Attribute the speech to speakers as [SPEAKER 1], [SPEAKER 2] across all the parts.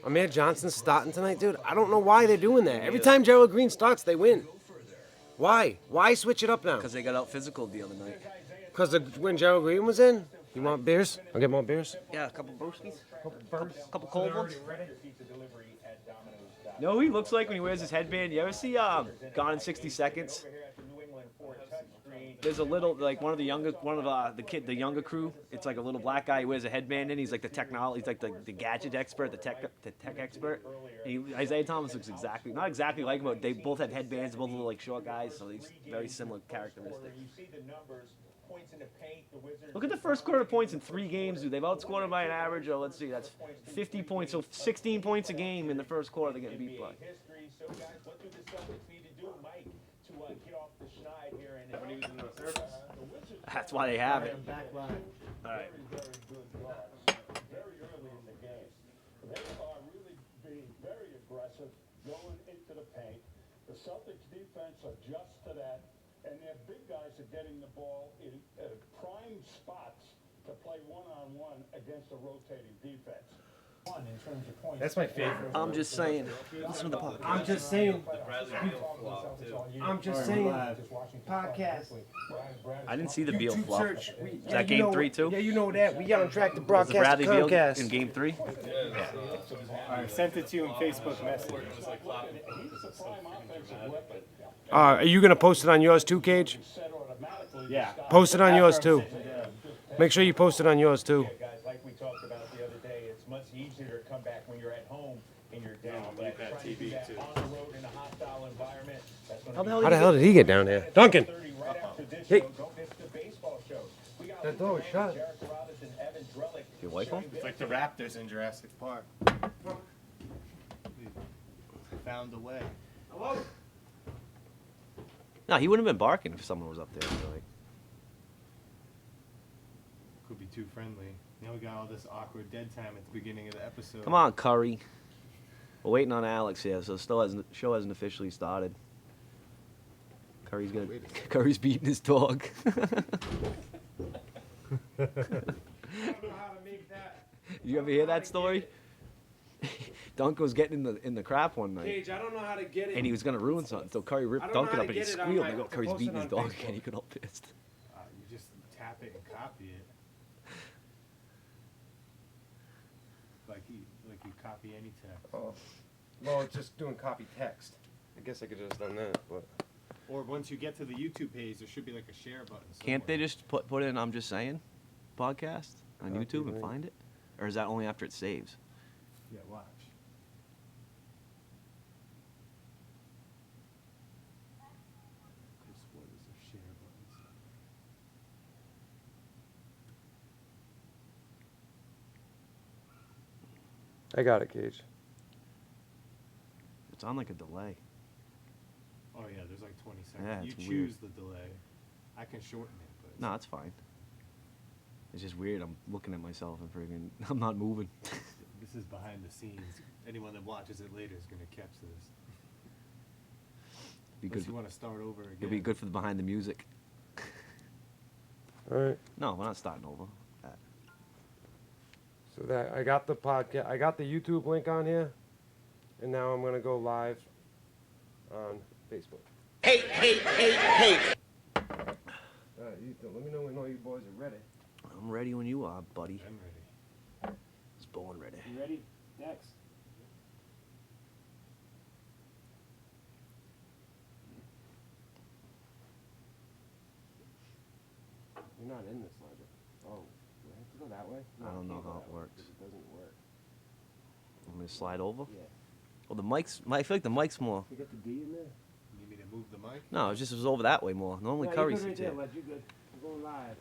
[SPEAKER 1] Amir Johnson's starting tonight, dude. I don't know why they're doing that. Every time Gerald Green starts, they win. Why? Why switch it up now?
[SPEAKER 2] Because they got out physical the other night.
[SPEAKER 1] Because when Gerald Green was in? You want beers? I'll get more beers.
[SPEAKER 2] Yeah, a couple brewskis. Couple cold ones.
[SPEAKER 3] You know who he looks like when he wears his headband? You ever see Gone in 60 Seconds? There's a little, like the younger crew. It's like a little black guy who wears a headband and he's like the technology, he's like the gadget expert, the tech expert. And Isaiah Thomas looks not exactly like him, but they both have headbands, both look like short guys, so he's very similar characteristics. Look at the first quarter points in 3 games, dude. They've outscored them by an average of, let's see, that's 50 points, so 16 points a game in the first quarter they're getting beat by.
[SPEAKER 4] When he was in the surface.
[SPEAKER 3] That's why they have it.
[SPEAKER 4] All right.
[SPEAKER 5] Very early in the game. They are really being very aggressive going into the paint. The Celtics defense adjusts to that, and their big guys are getting the ball in prime spots to play one-on-one against a rotating defense.
[SPEAKER 1] That's my favorite.
[SPEAKER 3] I'm just saying. Listen to the podcast.
[SPEAKER 1] I'm just saying. I'm just saying. Podcast.
[SPEAKER 3] I didn't see the Beal
[SPEAKER 1] YouTube
[SPEAKER 3] flop.
[SPEAKER 1] search.
[SPEAKER 3] Is that game 3 too?
[SPEAKER 1] Yeah, you know that. We got on track to
[SPEAKER 3] Was
[SPEAKER 1] broadcast
[SPEAKER 3] the Bradley Beal
[SPEAKER 1] Comcast.
[SPEAKER 3] in game 3?
[SPEAKER 4] I sent it to you in Facebook Messenger.
[SPEAKER 1] Are you going to post it on yours too, Cage?
[SPEAKER 4] Yeah.
[SPEAKER 1] Post it on yours too. Make sure you post it on yours too.
[SPEAKER 6] Guys, like we talked about the other day, it's much easier to come back when you're at home and you're down. But trying to do that on the road in a hostile environment, that's going to be
[SPEAKER 1] How the hell did he get down there? Duncan!
[SPEAKER 6] 30 right after this
[SPEAKER 1] Hey.
[SPEAKER 6] show. Don't miss the baseball show. We got
[SPEAKER 1] That door was shut.
[SPEAKER 6] Jarek Robinson, Evan Drellick.
[SPEAKER 3] Your wife home?
[SPEAKER 4] It's like the Raptors in Jurassic Park. Found a way.
[SPEAKER 3] No, he wouldn't have been barking if someone was up there. I feel like.
[SPEAKER 4] Could be too friendly. Now we got all this awkward dead time at the beginning of the episode.
[SPEAKER 3] Come on, Curry. We're waiting on Alex here, so the show hasn't officially started. Curry's beating his dog. You ever hear that story? Duncan was getting in the crap one night.
[SPEAKER 1] Cage, I don't know how to get it.
[SPEAKER 3] And he was gonna ruin something, so Curry
[SPEAKER 1] I
[SPEAKER 3] ripped
[SPEAKER 1] don't know
[SPEAKER 3] Duncan
[SPEAKER 1] how
[SPEAKER 3] up
[SPEAKER 1] to
[SPEAKER 3] and he
[SPEAKER 1] get it on
[SPEAKER 3] squealed.
[SPEAKER 1] my-
[SPEAKER 3] And Curry's
[SPEAKER 1] post it
[SPEAKER 3] beating his
[SPEAKER 1] on
[SPEAKER 3] dog
[SPEAKER 1] Facebook.
[SPEAKER 3] and he got all pissed.
[SPEAKER 4] You just tap it and copy it. Like you copy any text.
[SPEAKER 1] Oh. Well, it's just doing copy text. I guess I could have just done that, but.
[SPEAKER 4] Or once you get to the YouTube page, there should be like a share button.
[SPEAKER 3] Can't they
[SPEAKER 4] somewhere.
[SPEAKER 3] just put in "I'm Just Saying" podcast on YouTube and find it, or is that only after it saves?
[SPEAKER 4] Yeah, watch. Chris, what is a share button?
[SPEAKER 1] I got it, Cage.
[SPEAKER 3] It's on like a delay.
[SPEAKER 4] Oh yeah, there's like 20 seconds.
[SPEAKER 3] Yeah,
[SPEAKER 4] You
[SPEAKER 3] it's
[SPEAKER 4] choose
[SPEAKER 3] weird.
[SPEAKER 4] the delay. I can shorten it, but it's
[SPEAKER 3] No, it's fine. It's just weird. I'm looking at myself and friggin' I'm not moving.
[SPEAKER 4] this is behind the scenes. Anyone that watches it later is gonna catch this.
[SPEAKER 3] Be
[SPEAKER 4] Unless
[SPEAKER 3] good.
[SPEAKER 4] you want to start over again.
[SPEAKER 3] It'll be good for the behind the music.
[SPEAKER 1] All right.
[SPEAKER 3] No, we're not starting over.
[SPEAKER 1] So that I got the podcast. I got the YouTube link on here, and now I'm gonna go live on Facebook.
[SPEAKER 7] Hey.
[SPEAKER 1] All right, let me know when all you boys are ready.
[SPEAKER 3] I'm ready when you are, buddy.
[SPEAKER 4] I'm ready.
[SPEAKER 3] It's born ready.
[SPEAKER 4] You ready? Next.
[SPEAKER 1] You're not in this, Ledger. Oh, do I have to go that way?
[SPEAKER 3] I don't know
[SPEAKER 1] can't go
[SPEAKER 3] how
[SPEAKER 1] that
[SPEAKER 3] it
[SPEAKER 1] way,
[SPEAKER 3] works.
[SPEAKER 1] 'cause It doesn't work.
[SPEAKER 3] I'm gonna slide over.
[SPEAKER 1] Yeah.
[SPEAKER 3] Well, the mic's. I feel like the mic's more.
[SPEAKER 1] You got the D in there?
[SPEAKER 4] You need me to move the mic?
[SPEAKER 3] No, it was over that way more. Normally
[SPEAKER 1] No,
[SPEAKER 3] Curry
[SPEAKER 1] you're good right
[SPEAKER 3] sits
[SPEAKER 1] there,
[SPEAKER 3] here.
[SPEAKER 1] Ledger. You're good. We're going live.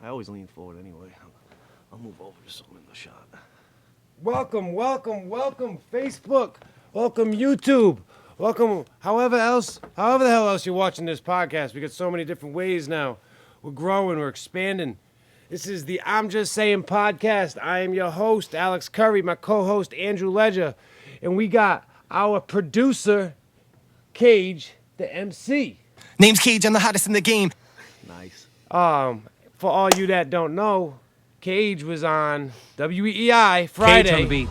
[SPEAKER 3] I always lean forward anyway. I'll move over just so I'm in the shot.
[SPEAKER 1] Welcome, Facebook. Welcome, YouTube. Welcome, however the hell else you're watching this podcast. We got so many different ways now. We're growing, we're expanding. This is the I'm Just Saying podcast. I am your host, Alex Curry, my co-host, Andrew Ledger. And we got our producer, Cage, the MC.
[SPEAKER 7] Name's Cage, I'm the hottest in the game.
[SPEAKER 3] Nice.
[SPEAKER 1] For all you that don't know, Cage was on WEEI Friday.
[SPEAKER 2] Cage on the beat.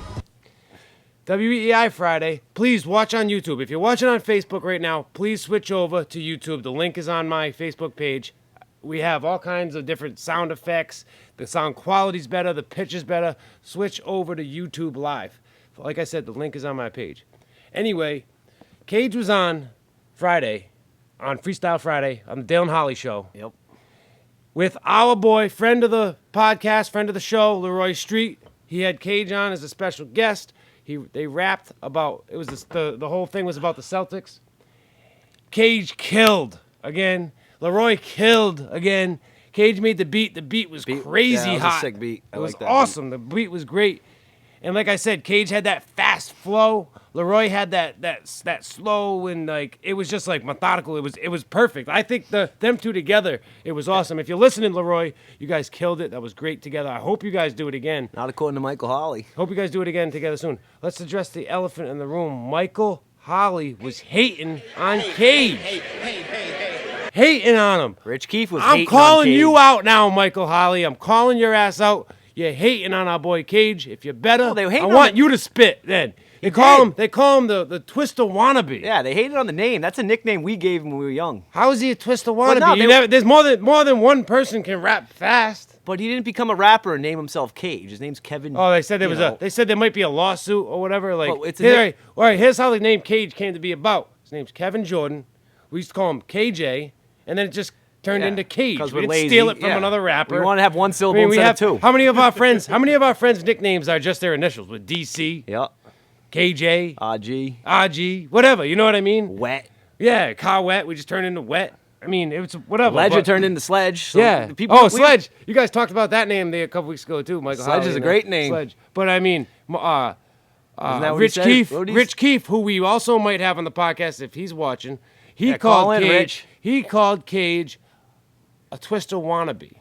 [SPEAKER 1] WEEI Friday. Please watch on YouTube. If you're watching on Facebook right now, please switch over to YouTube. The link is on my Facebook page. We have all kinds of different sound effects. The sound quality's better. The pitch is better. Switch over to YouTube Live. Like I said, the link is on my page. Anyway, Cage was on Friday, on Freestyle Friday, on the Dale and Holly show.
[SPEAKER 3] Yep.
[SPEAKER 1] With our boy, friend of the podcast, friend of the show, Leroy Street. He had Cage on as a special guest. They rapped about, it was the whole thing was about the Celtics. Cage killed again. Leroy killed again. Cage made the beat. The beat was crazy
[SPEAKER 3] yeah, it was
[SPEAKER 1] hot.
[SPEAKER 3] a sick beat.
[SPEAKER 1] It was
[SPEAKER 3] like that
[SPEAKER 1] awesome. The beat was great. And like I said, Cage had that fast flow. Leroy had that slow and like it was just like methodical. It was perfect. I think them two together, it was awesome. If you're listening, Leroy, you guys killed it. That was great together. I hope you guys do it again.
[SPEAKER 3] Not according to Michael Holly.
[SPEAKER 1] Hope you guys do it again together soon. Let's address the elephant in the room. Michael Holly was hating on Cage. Hating on him.
[SPEAKER 3] Rich Keefe was
[SPEAKER 1] I'm
[SPEAKER 3] hating
[SPEAKER 1] calling
[SPEAKER 3] on Cage.
[SPEAKER 1] you out now, Michael Holly. I'm calling your ass out. You're hating on our boy Cage. If you're better,
[SPEAKER 3] Well, they were
[SPEAKER 1] I
[SPEAKER 3] hating
[SPEAKER 1] want
[SPEAKER 3] on
[SPEAKER 1] you to spit then. They call him the Twister wannabe.
[SPEAKER 3] Yeah, they hated on the name. That's a nickname we gave him when we were young.
[SPEAKER 1] How is he a Twister wannabe?
[SPEAKER 3] no,
[SPEAKER 1] There's more than one person can rap fast.
[SPEAKER 3] But he didn't become a rapper and name himself Cage. His name's Kevin.
[SPEAKER 1] Oh, they said
[SPEAKER 3] they
[SPEAKER 1] there might be a lawsuit or whatever. Like,
[SPEAKER 3] Well, it's a
[SPEAKER 1] all right, here's how the name Cage came to be about. His name's Kevin Jordan. We used to call him KJ, and then it just turned into Cage.
[SPEAKER 3] Because
[SPEAKER 1] We
[SPEAKER 3] we're
[SPEAKER 1] didn't
[SPEAKER 3] lazy.
[SPEAKER 1] steal it from
[SPEAKER 3] Yeah.
[SPEAKER 1] another rapper.
[SPEAKER 3] We want to have one
[SPEAKER 1] I
[SPEAKER 3] syllable
[SPEAKER 1] mean, we
[SPEAKER 3] instead
[SPEAKER 1] have
[SPEAKER 3] of two.
[SPEAKER 1] How many of our friends' nicknames are just their initials? With DC,
[SPEAKER 3] Yeah.
[SPEAKER 1] KJ,
[SPEAKER 3] RG.
[SPEAKER 1] RG, whatever. You know what I mean?
[SPEAKER 3] Wet.
[SPEAKER 1] Yeah, Car Wet. We just turned into Wet. I mean, it was whatever.
[SPEAKER 3] Ledger
[SPEAKER 1] but-
[SPEAKER 3] turned into Sledge. So
[SPEAKER 1] Yeah.
[SPEAKER 3] People,
[SPEAKER 1] Sledge. You guys talked about that name there a couple weeks ago too, Michael.
[SPEAKER 3] Sledge
[SPEAKER 1] Holly
[SPEAKER 3] is a
[SPEAKER 1] and
[SPEAKER 3] great name.
[SPEAKER 1] Sledge. But I mean,
[SPEAKER 3] Isn't that what he
[SPEAKER 1] Rich
[SPEAKER 3] said?
[SPEAKER 1] Keefe.
[SPEAKER 3] What did he
[SPEAKER 1] Rich Keefe, who we also might have on the podcast if he's watching. He called
[SPEAKER 3] call in,
[SPEAKER 1] Cage.
[SPEAKER 3] Rich.
[SPEAKER 1] He called Cage a Twister wannabe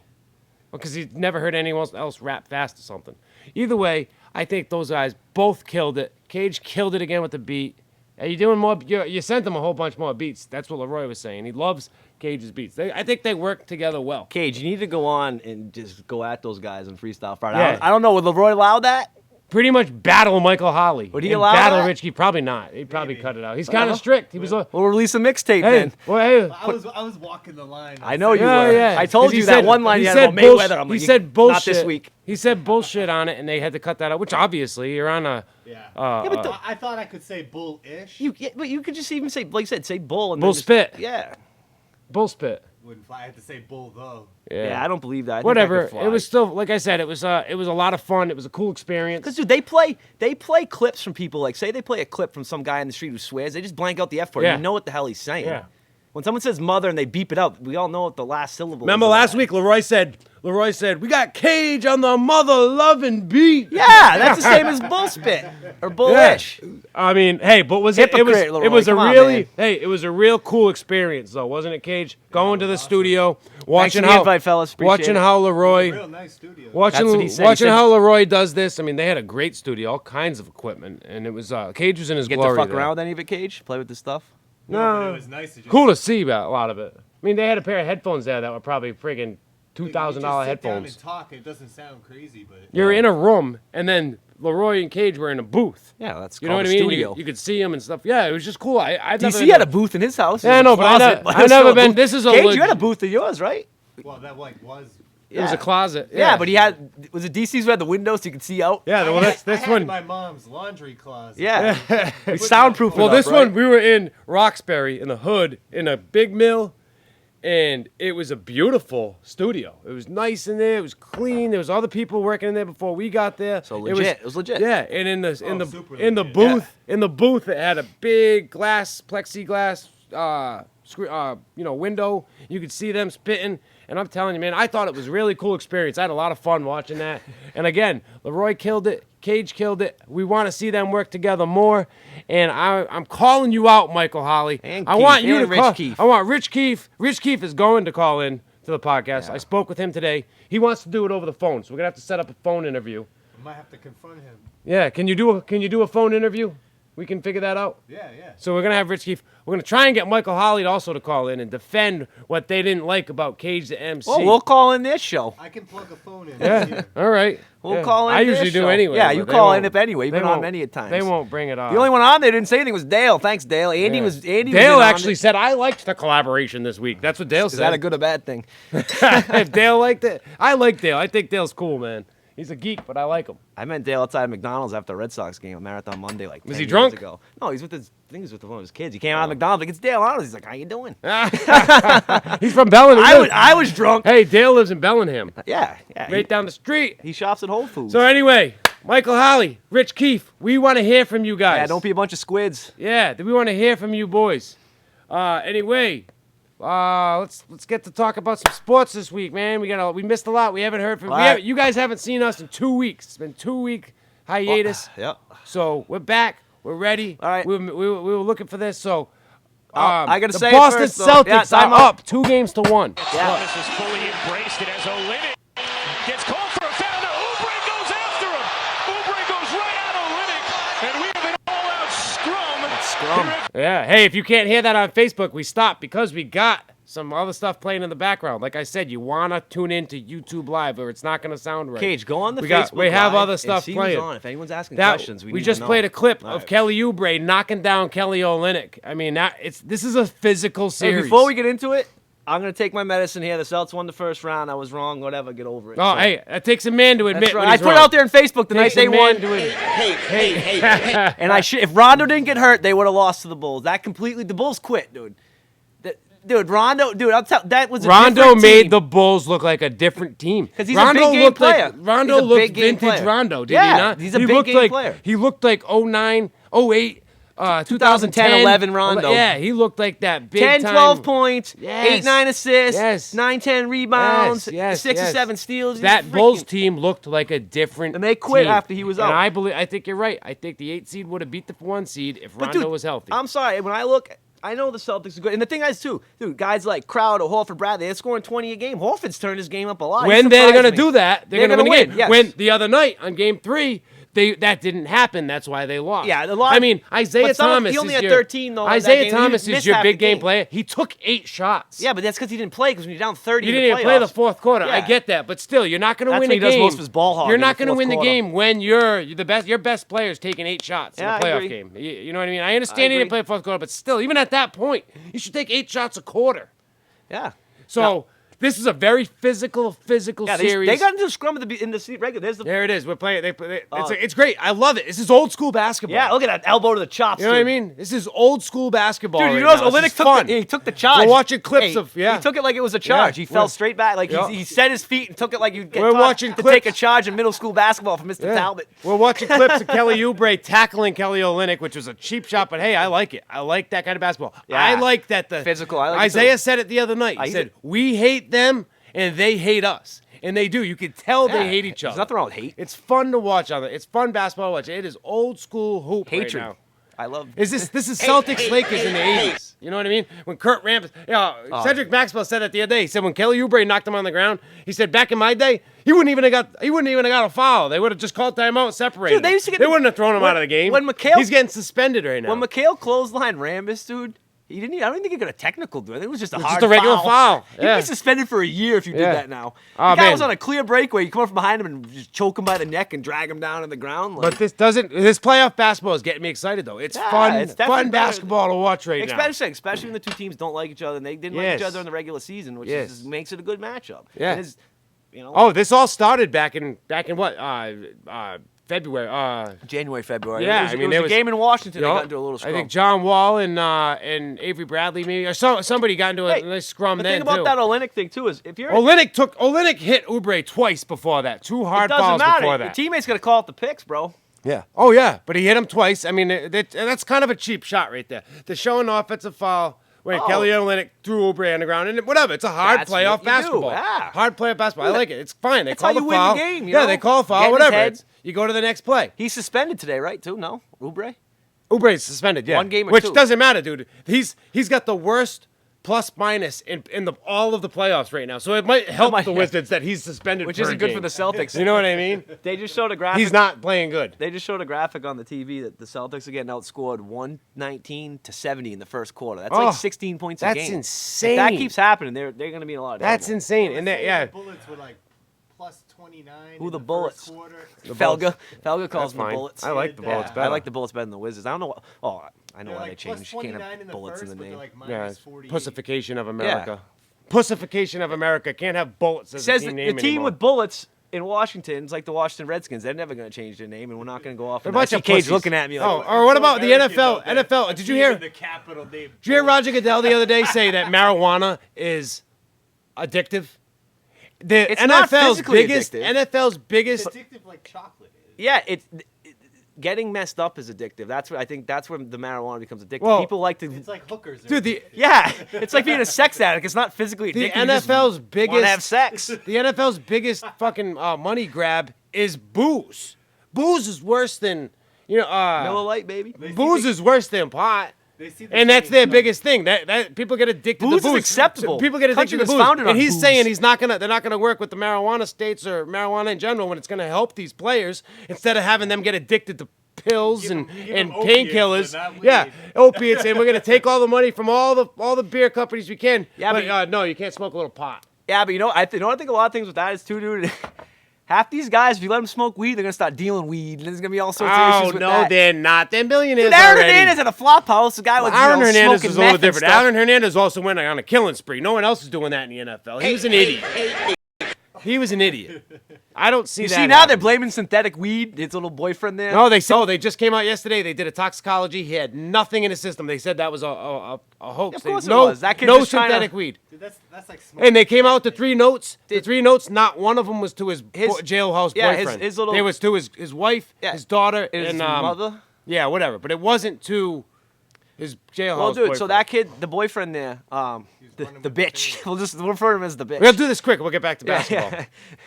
[SPEAKER 1] because he'd never heard anyone else rap fast or something. Either way, I think those guys both killed it. Cage killed it again with the beat. Are you doing more? You sent him a whole bunch more beats. That's what Leroy was saying. He loves Cage's beats. I think they work together well.
[SPEAKER 3] Cage, you need to go on and just go at those guys on Freestyle Friday.
[SPEAKER 1] Yeah.
[SPEAKER 3] I don't know. Would Leroy allow that?
[SPEAKER 1] Pretty much battle Michael Holly.
[SPEAKER 3] Would he
[SPEAKER 1] And
[SPEAKER 3] allow
[SPEAKER 1] battle
[SPEAKER 3] that?
[SPEAKER 1] Rich Keefe? Probably not. He'd probably cut it out. He's kind of strict. He was a
[SPEAKER 3] We'll release a mixtape
[SPEAKER 1] hey.
[SPEAKER 3] then.
[SPEAKER 1] Well, hey.
[SPEAKER 4] I was walking the line.
[SPEAKER 3] I know you
[SPEAKER 1] Yeah,
[SPEAKER 3] were.
[SPEAKER 1] yeah.
[SPEAKER 3] I told
[SPEAKER 1] 'Cause he
[SPEAKER 3] you that
[SPEAKER 1] said-
[SPEAKER 3] one line
[SPEAKER 1] he
[SPEAKER 3] you had
[SPEAKER 1] said
[SPEAKER 3] about
[SPEAKER 1] bullshit-
[SPEAKER 3] Mayweather. I'm like,
[SPEAKER 1] he said
[SPEAKER 3] Not
[SPEAKER 1] bullshit.
[SPEAKER 3] this week.
[SPEAKER 1] He said bullshit on it, and they had to cut that out. Which obviously you're on a
[SPEAKER 4] Yeah.
[SPEAKER 1] uh,
[SPEAKER 4] I thought I could say bull-ish.
[SPEAKER 3] But you could just even say, like you said, say bull and
[SPEAKER 1] Bull
[SPEAKER 3] then just-
[SPEAKER 1] spit.
[SPEAKER 3] Yeah.
[SPEAKER 1] bull spit.
[SPEAKER 4] Wouldn't fly. I had to say bull though.
[SPEAKER 3] Yeah, I don't believe that. I think that
[SPEAKER 1] Whatever.
[SPEAKER 3] could fly.
[SPEAKER 1] It was still like I said. It was a lot of fun. It was a cool experience.
[SPEAKER 3] Because, dude, they play clips from people. Like, say they play a clip from some guy in the street who swears, they just blank out the F word.
[SPEAKER 1] Yeah.
[SPEAKER 3] You know what the hell he's saying.
[SPEAKER 1] Yeah.
[SPEAKER 3] When someone says mother and they beep it out, we all know what the last syllable
[SPEAKER 1] Remember
[SPEAKER 3] is.
[SPEAKER 1] last week, Leroy said, we got Cage on the mother-loving beat.
[SPEAKER 3] Yeah, that's the same as bull spit or bullish.
[SPEAKER 1] I mean, hey, but was it?
[SPEAKER 3] Hypocrite, Leroy,
[SPEAKER 1] It was a
[SPEAKER 3] come on,
[SPEAKER 1] really,
[SPEAKER 3] man.
[SPEAKER 1] hey, it was a real cool experience, though, wasn't it, Cage? Going to the studio, watching
[SPEAKER 3] for the
[SPEAKER 1] how,
[SPEAKER 3] invite, fellas. Appreciate
[SPEAKER 1] watching
[SPEAKER 3] it.
[SPEAKER 1] how Leroy,
[SPEAKER 4] Real nice studio.
[SPEAKER 1] watching,
[SPEAKER 3] That's what he said. He
[SPEAKER 1] watching
[SPEAKER 3] said-
[SPEAKER 1] how Leroy does this. I mean, they had a great studio, all kinds of equipment, and it was Cage was in his
[SPEAKER 3] Get
[SPEAKER 1] glory.
[SPEAKER 3] to fuck
[SPEAKER 1] there.
[SPEAKER 3] around with any of it, Cage? Play with this stuff?
[SPEAKER 4] No, but it was nice to just
[SPEAKER 1] Cool to see about a lot of it. I mean, they had a pair of headphones there that were probably friggin' $2,000
[SPEAKER 4] Sit down
[SPEAKER 1] headphones.
[SPEAKER 4] and talk. It doesn't sound crazy, but
[SPEAKER 1] You're in a room, and then Leroy and Cage were in a booth.
[SPEAKER 3] Yeah, that's
[SPEAKER 1] You know
[SPEAKER 3] called
[SPEAKER 1] what I
[SPEAKER 3] a
[SPEAKER 1] mean?
[SPEAKER 3] studio.
[SPEAKER 1] You could see him and stuff. Yeah, it was just cool. I've never
[SPEAKER 3] DC had a booth in his house.
[SPEAKER 1] Yeah, I
[SPEAKER 3] It was
[SPEAKER 1] know,
[SPEAKER 3] a
[SPEAKER 1] but I
[SPEAKER 3] closet,
[SPEAKER 1] ne-
[SPEAKER 3] but
[SPEAKER 1] I've
[SPEAKER 3] it was
[SPEAKER 1] never
[SPEAKER 3] still a
[SPEAKER 1] been-
[SPEAKER 3] booth.
[SPEAKER 1] this is a
[SPEAKER 3] Cage,
[SPEAKER 1] leg-
[SPEAKER 3] you had a booth in yours, right?
[SPEAKER 4] well, that like was.
[SPEAKER 1] It was a closet.
[SPEAKER 3] Yeah, but he had. Was it DC's who had the windows so you could see out?
[SPEAKER 1] Yeah, well, that's
[SPEAKER 4] I
[SPEAKER 1] this
[SPEAKER 4] had
[SPEAKER 1] one.
[SPEAKER 4] my mom's laundry closet.
[SPEAKER 3] Yeah. We soundproof
[SPEAKER 1] Well,
[SPEAKER 3] it
[SPEAKER 1] this
[SPEAKER 3] up, right?
[SPEAKER 1] one we were in Roxbury in the hood in a big mill, and it was a beautiful studio. It was nice in there. It was clean. There was other people working in there before we got there.
[SPEAKER 3] So legit. It was legit.
[SPEAKER 1] Yeah, and
[SPEAKER 4] super
[SPEAKER 1] in the
[SPEAKER 4] legit.
[SPEAKER 1] booth it had a big plexiglass window. You could see them spitting. And I'm telling you, man, I thought it was a really cool experience. I had a lot of fun watching that. And again, Leroy killed it. Cage killed it. We want to see them work together more. And I'm calling you out, Michael Holly.
[SPEAKER 3] And
[SPEAKER 1] I
[SPEAKER 3] Keefe,
[SPEAKER 1] want you to
[SPEAKER 3] and Rich
[SPEAKER 1] call.
[SPEAKER 3] Keefe.
[SPEAKER 1] I want Rich Keefe. Rich Keefe is going to call in to the podcast. I spoke with him today. He wants to do it over the phone, so we're gonna have to set up a phone interview.
[SPEAKER 4] I might have to confront him.
[SPEAKER 1] Yeah, can you do a phone interview? We can figure that out.
[SPEAKER 4] Yeah.
[SPEAKER 1] So we're gonna have Rich Keefe. We're gonna try and get Michael Holly also to call in and defend what they didn't like about Cage the MC.
[SPEAKER 3] Well, we'll call in this show.
[SPEAKER 4] I can plug a phone in.
[SPEAKER 1] Yeah. All right.
[SPEAKER 3] We'll
[SPEAKER 1] Yeah.
[SPEAKER 3] call in
[SPEAKER 1] I
[SPEAKER 3] this
[SPEAKER 1] usually do
[SPEAKER 3] show.
[SPEAKER 1] anyway.
[SPEAKER 3] Yeah,
[SPEAKER 1] but
[SPEAKER 3] you
[SPEAKER 1] they
[SPEAKER 3] call in
[SPEAKER 1] won't-
[SPEAKER 3] if anyway. You've
[SPEAKER 1] they
[SPEAKER 3] been on
[SPEAKER 1] won't-
[SPEAKER 3] many a times.
[SPEAKER 1] They won't bring it up.
[SPEAKER 3] The only one on there didn't say anything was Dale. Thanks, Dale. Andy
[SPEAKER 1] Yeah.
[SPEAKER 3] was Andy.
[SPEAKER 1] Dale
[SPEAKER 3] was in
[SPEAKER 1] actually
[SPEAKER 3] on
[SPEAKER 1] said I liked the collaboration this week. That's what Dale
[SPEAKER 3] it.
[SPEAKER 1] said.
[SPEAKER 3] Is that a good or bad thing?
[SPEAKER 1] If Dale liked it, I like Dale. I think Dale's cool, man. He's a geek, but I like him.
[SPEAKER 3] I met Dale outside McDonald's after a Red Sox game, a Marathon Monday, like 10
[SPEAKER 1] Was he
[SPEAKER 3] years
[SPEAKER 1] drunk?
[SPEAKER 3] ago. No, he's with his. I think he's with one of his kids. He came out of McDonald's like it's Dale Arnold. He's like, "How you doing?"
[SPEAKER 1] He's from Bellingham.
[SPEAKER 3] I was drunk.
[SPEAKER 1] Hey, Dale lives in Bellingham,
[SPEAKER 3] Yeah.
[SPEAKER 1] right down the street.
[SPEAKER 3] He shops at Whole Foods.
[SPEAKER 1] So anyway, Michael Holly, Rich Keefe, we want to hear from you guys.
[SPEAKER 3] Yeah, don't be a bunch of squids.
[SPEAKER 1] Yeah, we want to hear from you boys. Anyway, let's get to talk about some sports this week, man. We missed a lot. We haven't heard from you guys. Haven't seen us in 2 weeks. It's been 2 week hiatus.
[SPEAKER 3] Yeah.
[SPEAKER 1] So we're back. We're ready.
[SPEAKER 3] All right.
[SPEAKER 1] We were looking for this. So
[SPEAKER 3] I gotta
[SPEAKER 1] the
[SPEAKER 3] say it
[SPEAKER 1] Boston
[SPEAKER 3] first, though.
[SPEAKER 1] Celtics
[SPEAKER 3] Yeah, time
[SPEAKER 1] are
[SPEAKER 3] out.
[SPEAKER 1] up 2-1.
[SPEAKER 6] Thomas has fully embraced it as Olynyk gets called for a foul. Now Oubre goes after him. Oubre goes right at Olynyk, and we have an all-out scrum.
[SPEAKER 1] Yeah. Hey, if you can't hear that on Facebook, we stopped because we got some other stuff playing in the background. Like I said, you wanna tune into YouTube Live, or it's not gonna sound right.
[SPEAKER 3] Cage, go on the
[SPEAKER 1] we
[SPEAKER 3] Facebook.
[SPEAKER 1] We have
[SPEAKER 3] Live
[SPEAKER 1] other
[SPEAKER 3] and
[SPEAKER 1] stuff
[SPEAKER 3] see who's
[SPEAKER 1] playing.
[SPEAKER 3] on. If anyone's asking
[SPEAKER 1] That-
[SPEAKER 3] questions, we need
[SPEAKER 1] just
[SPEAKER 3] to know.
[SPEAKER 1] played a clip
[SPEAKER 3] All
[SPEAKER 1] of
[SPEAKER 3] right.
[SPEAKER 1] Kelly Oubre knocking down Kelly Olynyk. I mean, this is a physical
[SPEAKER 3] Hey,
[SPEAKER 1] series.
[SPEAKER 3] before we get into it, I'm gonna take my medicine here. The Celtics won the first round. I was wrong. Whatever. Get over it.
[SPEAKER 1] Oh,
[SPEAKER 3] So,
[SPEAKER 1] hey, it takes a man to admit
[SPEAKER 3] that's right.
[SPEAKER 1] when
[SPEAKER 3] I
[SPEAKER 1] he's
[SPEAKER 3] put it
[SPEAKER 1] wrong.
[SPEAKER 3] out there on Facebook the night
[SPEAKER 1] Takes a
[SPEAKER 3] they
[SPEAKER 1] man
[SPEAKER 3] won.
[SPEAKER 1] to admit-
[SPEAKER 3] And if Rondo didn't get hurt, they would have lost to the Bulls. The Bulls quit, dude. Dude, Rondo, that was a
[SPEAKER 1] Rondo
[SPEAKER 3] different
[SPEAKER 1] made
[SPEAKER 3] team.
[SPEAKER 1] the Bulls look like a different team.
[SPEAKER 3] 'Cause he's a
[SPEAKER 1] Rondo
[SPEAKER 3] big game
[SPEAKER 1] looked
[SPEAKER 3] player.
[SPEAKER 1] Like, Rondo
[SPEAKER 3] He's a
[SPEAKER 1] looked
[SPEAKER 3] big game
[SPEAKER 1] vintage
[SPEAKER 3] player.
[SPEAKER 1] Rondo, did
[SPEAKER 3] Yeah,
[SPEAKER 1] he not?
[SPEAKER 3] he's a
[SPEAKER 1] he
[SPEAKER 3] big
[SPEAKER 1] looked
[SPEAKER 3] game
[SPEAKER 1] like,
[SPEAKER 3] player.
[SPEAKER 1] He looked like 09, 08, 2010,
[SPEAKER 3] 11 Rondo.
[SPEAKER 1] Yeah, he looked like that big
[SPEAKER 3] 10,
[SPEAKER 1] time.
[SPEAKER 3] 12 points,
[SPEAKER 1] Yes.
[SPEAKER 3] 8, 9 assists,
[SPEAKER 1] Yes.
[SPEAKER 3] 9, 10 rebounds,
[SPEAKER 1] Yes,
[SPEAKER 3] 6 or
[SPEAKER 1] yes.
[SPEAKER 3] 7 steals.
[SPEAKER 1] That
[SPEAKER 3] He's
[SPEAKER 1] Bulls
[SPEAKER 3] freaking-
[SPEAKER 1] team looked like a different
[SPEAKER 3] And they quit
[SPEAKER 1] team.
[SPEAKER 3] after he was
[SPEAKER 1] and
[SPEAKER 3] out.
[SPEAKER 1] I think you're right. I think the 8 seed would have beat the 1 seed if
[SPEAKER 3] But
[SPEAKER 1] Rondo
[SPEAKER 3] dude,
[SPEAKER 1] was healthy.
[SPEAKER 3] I'm sorry. When I look, I know the Celtics are good. And the thing is, too, dude, guys like Crowder, Horford, Bradley, they're scoring 20 a game. Horford's turned his game up a lot. He
[SPEAKER 1] when they're
[SPEAKER 3] surprised
[SPEAKER 1] going to
[SPEAKER 3] me.
[SPEAKER 1] do that, they're
[SPEAKER 3] They're
[SPEAKER 1] going to
[SPEAKER 3] gonna
[SPEAKER 1] win the
[SPEAKER 3] win,
[SPEAKER 1] game.
[SPEAKER 3] yes.
[SPEAKER 1] When the other night on Game 3, that didn't happen. That's why they lost.
[SPEAKER 3] Yeah, a lot-
[SPEAKER 1] I mean, Isaiah
[SPEAKER 3] but some of-
[SPEAKER 1] Thomas.
[SPEAKER 3] he only
[SPEAKER 1] is
[SPEAKER 3] had
[SPEAKER 1] your,
[SPEAKER 3] 13 though in that
[SPEAKER 1] Isaiah
[SPEAKER 3] game. He
[SPEAKER 1] Thomas
[SPEAKER 3] missed
[SPEAKER 1] is your
[SPEAKER 3] half the
[SPEAKER 1] big game
[SPEAKER 3] game.
[SPEAKER 1] player. He took 8 shots.
[SPEAKER 3] Yeah, but that's because he didn't play because when you're down 30
[SPEAKER 1] He
[SPEAKER 3] in
[SPEAKER 1] didn't
[SPEAKER 3] the
[SPEAKER 1] even play the
[SPEAKER 3] playoffs-
[SPEAKER 1] fourth quarter. I
[SPEAKER 3] Yeah.
[SPEAKER 1] get that, but still, you're not going to
[SPEAKER 3] That's
[SPEAKER 1] win
[SPEAKER 3] when
[SPEAKER 1] a
[SPEAKER 3] he does
[SPEAKER 1] game.
[SPEAKER 3] most of his ball hogging
[SPEAKER 1] You're
[SPEAKER 3] in the
[SPEAKER 1] not going to
[SPEAKER 3] fourth
[SPEAKER 1] win the
[SPEAKER 3] quarter.
[SPEAKER 1] game when you're the best. Your best player's taking 8 shots
[SPEAKER 3] Yeah,
[SPEAKER 1] in
[SPEAKER 3] I
[SPEAKER 1] a playoff
[SPEAKER 3] agree.
[SPEAKER 1] game. You know what I mean? I understand
[SPEAKER 3] I
[SPEAKER 1] he didn't
[SPEAKER 3] agree.
[SPEAKER 1] play the fourth quarter, but still, even at that point, you should take 8 shots a quarter.
[SPEAKER 3] Yeah.
[SPEAKER 1] So this is a very physical
[SPEAKER 3] Yeah,
[SPEAKER 1] series.
[SPEAKER 3] they got into a scrum in the regular. There's the
[SPEAKER 1] There it is. We're playing. It's great. I love it. This is old school basketball.
[SPEAKER 3] yeah. Look at that elbow to the chops.
[SPEAKER 1] You know what I
[SPEAKER 3] dude.
[SPEAKER 1] mean? This is old school basketball.
[SPEAKER 3] Dude, you
[SPEAKER 1] right
[SPEAKER 3] know
[SPEAKER 1] now. This
[SPEAKER 3] Olynyk
[SPEAKER 1] is fun.
[SPEAKER 3] he took the charge.
[SPEAKER 1] We're watching clips
[SPEAKER 3] Hey,
[SPEAKER 1] of
[SPEAKER 3] He took it like it was a charge.
[SPEAKER 1] Yeah.
[SPEAKER 3] He fell
[SPEAKER 1] We're-
[SPEAKER 3] straight back. Like
[SPEAKER 1] Yeah.
[SPEAKER 3] he set his feet and took it like you'd get
[SPEAKER 1] We're
[SPEAKER 3] taught
[SPEAKER 1] watching
[SPEAKER 3] to
[SPEAKER 1] clips.
[SPEAKER 3] take a charge in middle school basketball from Mr.
[SPEAKER 1] Yeah.
[SPEAKER 3] Talbot.
[SPEAKER 1] We're watching clips of Kelly Oubre tackling Kelly Olynyk, which was a cheap shot, but hey, I like it. I like that kind of basketball.
[SPEAKER 3] Yeah.
[SPEAKER 1] I like that the
[SPEAKER 3] Physical, I like it
[SPEAKER 1] Isaiah
[SPEAKER 3] too.
[SPEAKER 1] said it the other night. He
[SPEAKER 3] He
[SPEAKER 1] said,
[SPEAKER 3] did.
[SPEAKER 1] "We hate them and they hate us." And they do. You can tell they
[SPEAKER 3] Yeah,
[SPEAKER 1] hate each
[SPEAKER 3] there's
[SPEAKER 1] other.
[SPEAKER 3] nothing wrong with hate.
[SPEAKER 1] It's fun to watch on it. It's fun basketball to watch. It is old school hoop
[SPEAKER 3] Hatred.
[SPEAKER 1] right now.
[SPEAKER 3] I love.
[SPEAKER 1] This is Celtics Lakers in the 80s. You know what I mean? When Kurt Rambis, Cedric Maxwell said it the other day. He said when Kelly Oubre knocked him on the ground, he said back in my day, he wouldn't even have got a foul. They would have just called timeout and separated.
[SPEAKER 3] Dude, they
[SPEAKER 1] him.
[SPEAKER 3] used to get
[SPEAKER 1] They
[SPEAKER 3] the-
[SPEAKER 1] wouldn't have thrown him
[SPEAKER 3] when-
[SPEAKER 1] out of the game.
[SPEAKER 3] when McHale-
[SPEAKER 1] He's getting suspended right now.
[SPEAKER 3] When McHale clotheslined Rambis, dude. He didn't. I don't think he got a technical, dude. I think it was just a hard
[SPEAKER 1] just a regular foul.
[SPEAKER 3] You'd
[SPEAKER 1] Yeah.
[SPEAKER 3] be suspended for a year if you did
[SPEAKER 1] Yeah.
[SPEAKER 3] that now.
[SPEAKER 1] Oh,
[SPEAKER 3] the guy
[SPEAKER 1] man.
[SPEAKER 3] was on a clear breakaway. You come up from behind him and just choke him by the neck and drag him down on the ground. Like,
[SPEAKER 1] But this playoff basketball is getting me excited though. It's
[SPEAKER 3] Yeah,
[SPEAKER 1] fun,
[SPEAKER 3] it's definitely
[SPEAKER 1] fun
[SPEAKER 3] better.
[SPEAKER 1] basketball to watch right now.
[SPEAKER 3] especially when the two teams don't like each other and they didn't like
[SPEAKER 1] Yes.
[SPEAKER 3] each other in the regular season, which
[SPEAKER 1] Yes.
[SPEAKER 3] is, makes it a good matchup.
[SPEAKER 1] Yeah.
[SPEAKER 3] And it's, you know,
[SPEAKER 1] Oh, this all started back in what? February.
[SPEAKER 3] January, February.
[SPEAKER 1] Yeah,
[SPEAKER 3] it was,
[SPEAKER 1] I mean,
[SPEAKER 3] it was
[SPEAKER 1] there
[SPEAKER 3] a
[SPEAKER 1] was-
[SPEAKER 3] game in Washington.
[SPEAKER 1] You
[SPEAKER 3] They
[SPEAKER 1] know,
[SPEAKER 3] got into a little scrum.
[SPEAKER 1] I think John Wall and Avery Bradley maybe or somebody got into a
[SPEAKER 3] Hey,
[SPEAKER 1] nice scrum
[SPEAKER 3] the
[SPEAKER 1] then
[SPEAKER 3] thing about
[SPEAKER 1] too.
[SPEAKER 3] that Olynyk thing too is if you're
[SPEAKER 1] Olynyk hit Oubre twice before that. 2
[SPEAKER 3] it
[SPEAKER 1] hard
[SPEAKER 3] doesn't
[SPEAKER 1] fouls
[SPEAKER 3] matter.
[SPEAKER 1] before
[SPEAKER 3] Your
[SPEAKER 1] that.
[SPEAKER 3] teammate's gonna call it the picks, bro.
[SPEAKER 1] Yeah. Oh yeah, but he hit him twice. I mean, that's kind of a cheap shot right there. To show an offensive foul when
[SPEAKER 3] Oh.
[SPEAKER 1] Kelly Olynyk threw Oubre on the ground and whatever. It's a hard
[SPEAKER 3] That's
[SPEAKER 1] playoff
[SPEAKER 3] what you do,
[SPEAKER 1] basketball.
[SPEAKER 3] yeah.
[SPEAKER 1] Hard playoff basketball. I like it. It's fine. They
[SPEAKER 3] That's
[SPEAKER 1] call
[SPEAKER 3] how
[SPEAKER 1] the
[SPEAKER 3] you win
[SPEAKER 1] foul.
[SPEAKER 3] the game, you
[SPEAKER 1] yeah,
[SPEAKER 3] know?
[SPEAKER 1] they call a foul.
[SPEAKER 3] Get in his
[SPEAKER 1] Whatever.
[SPEAKER 3] head.
[SPEAKER 1] You go to the next play.
[SPEAKER 3] He's suspended today, right? Too? No, Oubre.
[SPEAKER 1] Oubre's suspended, yeah.
[SPEAKER 3] One game or
[SPEAKER 1] Which
[SPEAKER 3] two.
[SPEAKER 1] doesn't matter, dude. He's got the worst plus minus in all of the playoffs right now. So it might help
[SPEAKER 3] might-
[SPEAKER 1] the Wizards that he's suspended,
[SPEAKER 3] Which
[SPEAKER 1] per
[SPEAKER 3] isn't good
[SPEAKER 1] game.
[SPEAKER 3] for the Celtics.
[SPEAKER 1] You know what I mean?
[SPEAKER 3] They just showed a graphic.
[SPEAKER 1] He's not playing good.
[SPEAKER 3] They just showed a graphic on the TV that the Celtics are getting outscored 119 to 70 in the first quarter. That's
[SPEAKER 1] Oh,
[SPEAKER 3] like 16 points a
[SPEAKER 1] that's
[SPEAKER 3] game.
[SPEAKER 1] insane.
[SPEAKER 3] If that keeps happening, they're going to be in a lot of
[SPEAKER 1] That's
[SPEAKER 3] trouble.
[SPEAKER 1] insane. And that, yeah,
[SPEAKER 4] The Bullets were like plus 29.
[SPEAKER 3] Who
[SPEAKER 4] in
[SPEAKER 3] the
[SPEAKER 4] first
[SPEAKER 3] Bullets?
[SPEAKER 4] Quarter.
[SPEAKER 3] Felga calls
[SPEAKER 1] that's
[SPEAKER 3] them the
[SPEAKER 1] fine.
[SPEAKER 3] Bullets.
[SPEAKER 1] I like the
[SPEAKER 4] Yeah.
[SPEAKER 1] Bullets
[SPEAKER 3] I
[SPEAKER 1] better.
[SPEAKER 3] like the Bullets better than the Wizards. I don't know. I know
[SPEAKER 4] They're
[SPEAKER 3] why
[SPEAKER 4] like
[SPEAKER 3] they
[SPEAKER 4] plus
[SPEAKER 3] changed. You can't
[SPEAKER 4] 29
[SPEAKER 3] have
[SPEAKER 4] in the
[SPEAKER 3] bullets
[SPEAKER 4] first,
[SPEAKER 3] in the
[SPEAKER 4] but they're
[SPEAKER 3] name.
[SPEAKER 4] like
[SPEAKER 1] yeah,
[SPEAKER 4] minus
[SPEAKER 1] it's
[SPEAKER 4] 48.
[SPEAKER 1] pussification of America. Pussification of America. Can't have bullets as
[SPEAKER 3] Says
[SPEAKER 1] a team
[SPEAKER 3] the
[SPEAKER 1] name
[SPEAKER 3] team
[SPEAKER 1] anymore.
[SPEAKER 3] with bullets in Washington is like the Washington Redskins. They're never going to change their name, and we're not going to go off.
[SPEAKER 1] A
[SPEAKER 3] And
[SPEAKER 1] bunch
[SPEAKER 3] I see
[SPEAKER 1] of
[SPEAKER 3] Cage
[SPEAKER 1] pussies.
[SPEAKER 3] looking at me like,
[SPEAKER 1] Oh, or what about the
[SPEAKER 4] American,
[SPEAKER 1] NFL?
[SPEAKER 4] though, that
[SPEAKER 1] NFL.
[SPEAKER 4] a
[SPEAKER 1] Did you
[SPEAKER 4] team
[SPEAKER 1] hear?
[SPEAKER 4] with the capital name.
[SPEAKER 1] Did you hear Roger Goodell the other day say that marijuana is addictive? The
[SPEAKER 3] It's not
[SPEAKER 1] NFL's
[SPEAKER 3] physically
[SPEAKER 1] biggest
[SPEAKER 3] addictive.
[SPEAKER 1] NFL's
[SPEAKER 4] It's
[SPEAKER 1] biggest
[SPEAKER 4] addictive like chocolate is.
[SPEAKER 3] yeah, getting messed up is addictive. That's what I think. That's when the marijuana becomes addictive.
[SPEAKER 1] Well,
[SPEAKER 3] People like to.
[SPEAKER 4] It's like hookers. are
[SPEAKER 1] dude. The
[SPEAKER 3] Yeah, it's like being a sex addict. It's not physically
[SPEAKER 1] the
[SPEAKER 3] addictive. You just
[SPEAKER 1] NFL's
[SPEAKER 3] want
[SPEAKER 1] biggest
[SPEAKER 3] to have sex.
[SPEAKER 1] the NFL's biggest fucking money grab is booze. Booze is worse than
[SPEAKER 3] Miller Lite, baby.
[SPEAKER 1] booze is worse than pot.
[SPEAKER 4] They see the
[SPEAKER 1] And that's
[SPEAKER 4] same
[SPEAKER 1] their
[SPEAKER 4] stuff.
[SPEAKER 1] biggest thing. That people get addicted
[SPEAKER 3] Booze
[SPEAKER 1] to
[SPEAKER 3] is
[SPEAKER 1] booze.
[SPEAKER 3] acceptable.
[SPEAKER 1] People get
[SPEAKER 3] Country
[SPEAKER 1] addicted to
[SPEAKER 3] was
[SPEAKER 1] booze.
[SPEAKER 3] founded
[SPEAKER 1] And
[SPEAKER 3] on
[SPEAKER 1] he's
[SPEAKER 3] booze.
[SPEAKER 1] saying they're not gonna work with the marijuana states or marijuana in general when it's gonna help these players instead of having them get addicted to pills
[SPEAKER 4] Give
[SPEAKER 1] and
[SPEAKER 4] 'em- give 'em
[SPEAKER 1] painkillers.
[SPEAKER 4] opiates, but not
[SPEAKER 1] Yeah,
[SPEAKER 4] weed.
[SPEAKER 1] opiates, and we're gonna take all the money from all the beer companies we can.
[SPEAKER 3] Yeah,
[SPEAKER 1] but
[SPEAKER 3] but-
[SPEAKER 1] no, you can't smoke a little pot.
[SPEAKER 3] Yeah, but I think a lot of things with that is too, dude. Half these guys, if you let them smoke weed, they're gonna start dealing weed, and there's gonna be all sorts of
[SPEAKER 1] Oh
[SPEAKER 3] issues with
[SPEAKER 1] no,
[SPEAKER 3] that.
[SPEAKER 1] they're not. They're millionaires
[SPEAKER 3] Dude, Aaron
[SPEAKER 1] already.
[SPEAKER 3] Hernandez at a flop house. The guy was
[SPEAKER 1] Aaron Hernandez
[SPEAKER 3] smoking
[SPEAKER 1] is a little
[SPEAKER 3] meth and
[SPEAKER 1] different.
[SPEAKER 3] stuff.
[SPEAKER 1] Aaron Hernandez also went on a killing spree. No one else is doing that in the NFL. He was an idiot. He was an idiot. I don't see
[SPEAKER 3] You
[SPEAKER 1] that.
[SPEAKER 3] see now they're
[SPEAKER 1] happening.
[SPEAKER 3] blaming synthetic weed. His little boyfriend there.
[SPEAKER 1] No, they just came out yesterday. They did a toxicology. He had nothing in his system. They said that was a hoax.
[SPEAKER 3] Of course it
[SPEAKER 1] no,
[SPEAKER 3] was. That kid
[SPEAKER 1] no
[SPEAKER 3] was trying to-
[SPEAKER 1] synthetic weed.
[SPEAKER 4] Dude, that's like smoking.
[SPEAKER 1] And they came out with the three notes. The
[SPEAKER 3] Did-
[SPEAKER 1] three notes, not one of them was to his jailhouse
[SPEAKER 3] yeah, his-
[SPEAKER 1] boyfriend.
[SPEAKER 3] his little-
[SPEAKER 1] They was to his wife,
[SPEAKER 3] Yeah,
[SPEAKER 1] his daughter,
[SPEAKER 3] his
[SPEAKER 1] and
[SPEAKER 3] mother.
[SPEAKER 1] Yeah, whatever. But it wasn't to his jailhouse
[SPEAKER 3] Well, dude,
[SPEAKER 1] boyfriend.
[SPEAKER 3] so that kid, the boyfriend there, the
[SPEAKER 4] running
[SPEAKER 3] the
[SPEAKER 4] with the
[SPEAKER 3] bitch. We'll refer to him as the bitch.
[SPEAKER 1] We'll do this quick. We'll get back to
[SPEAKER 3] Yeah,
[SPEAKER 1] basketball.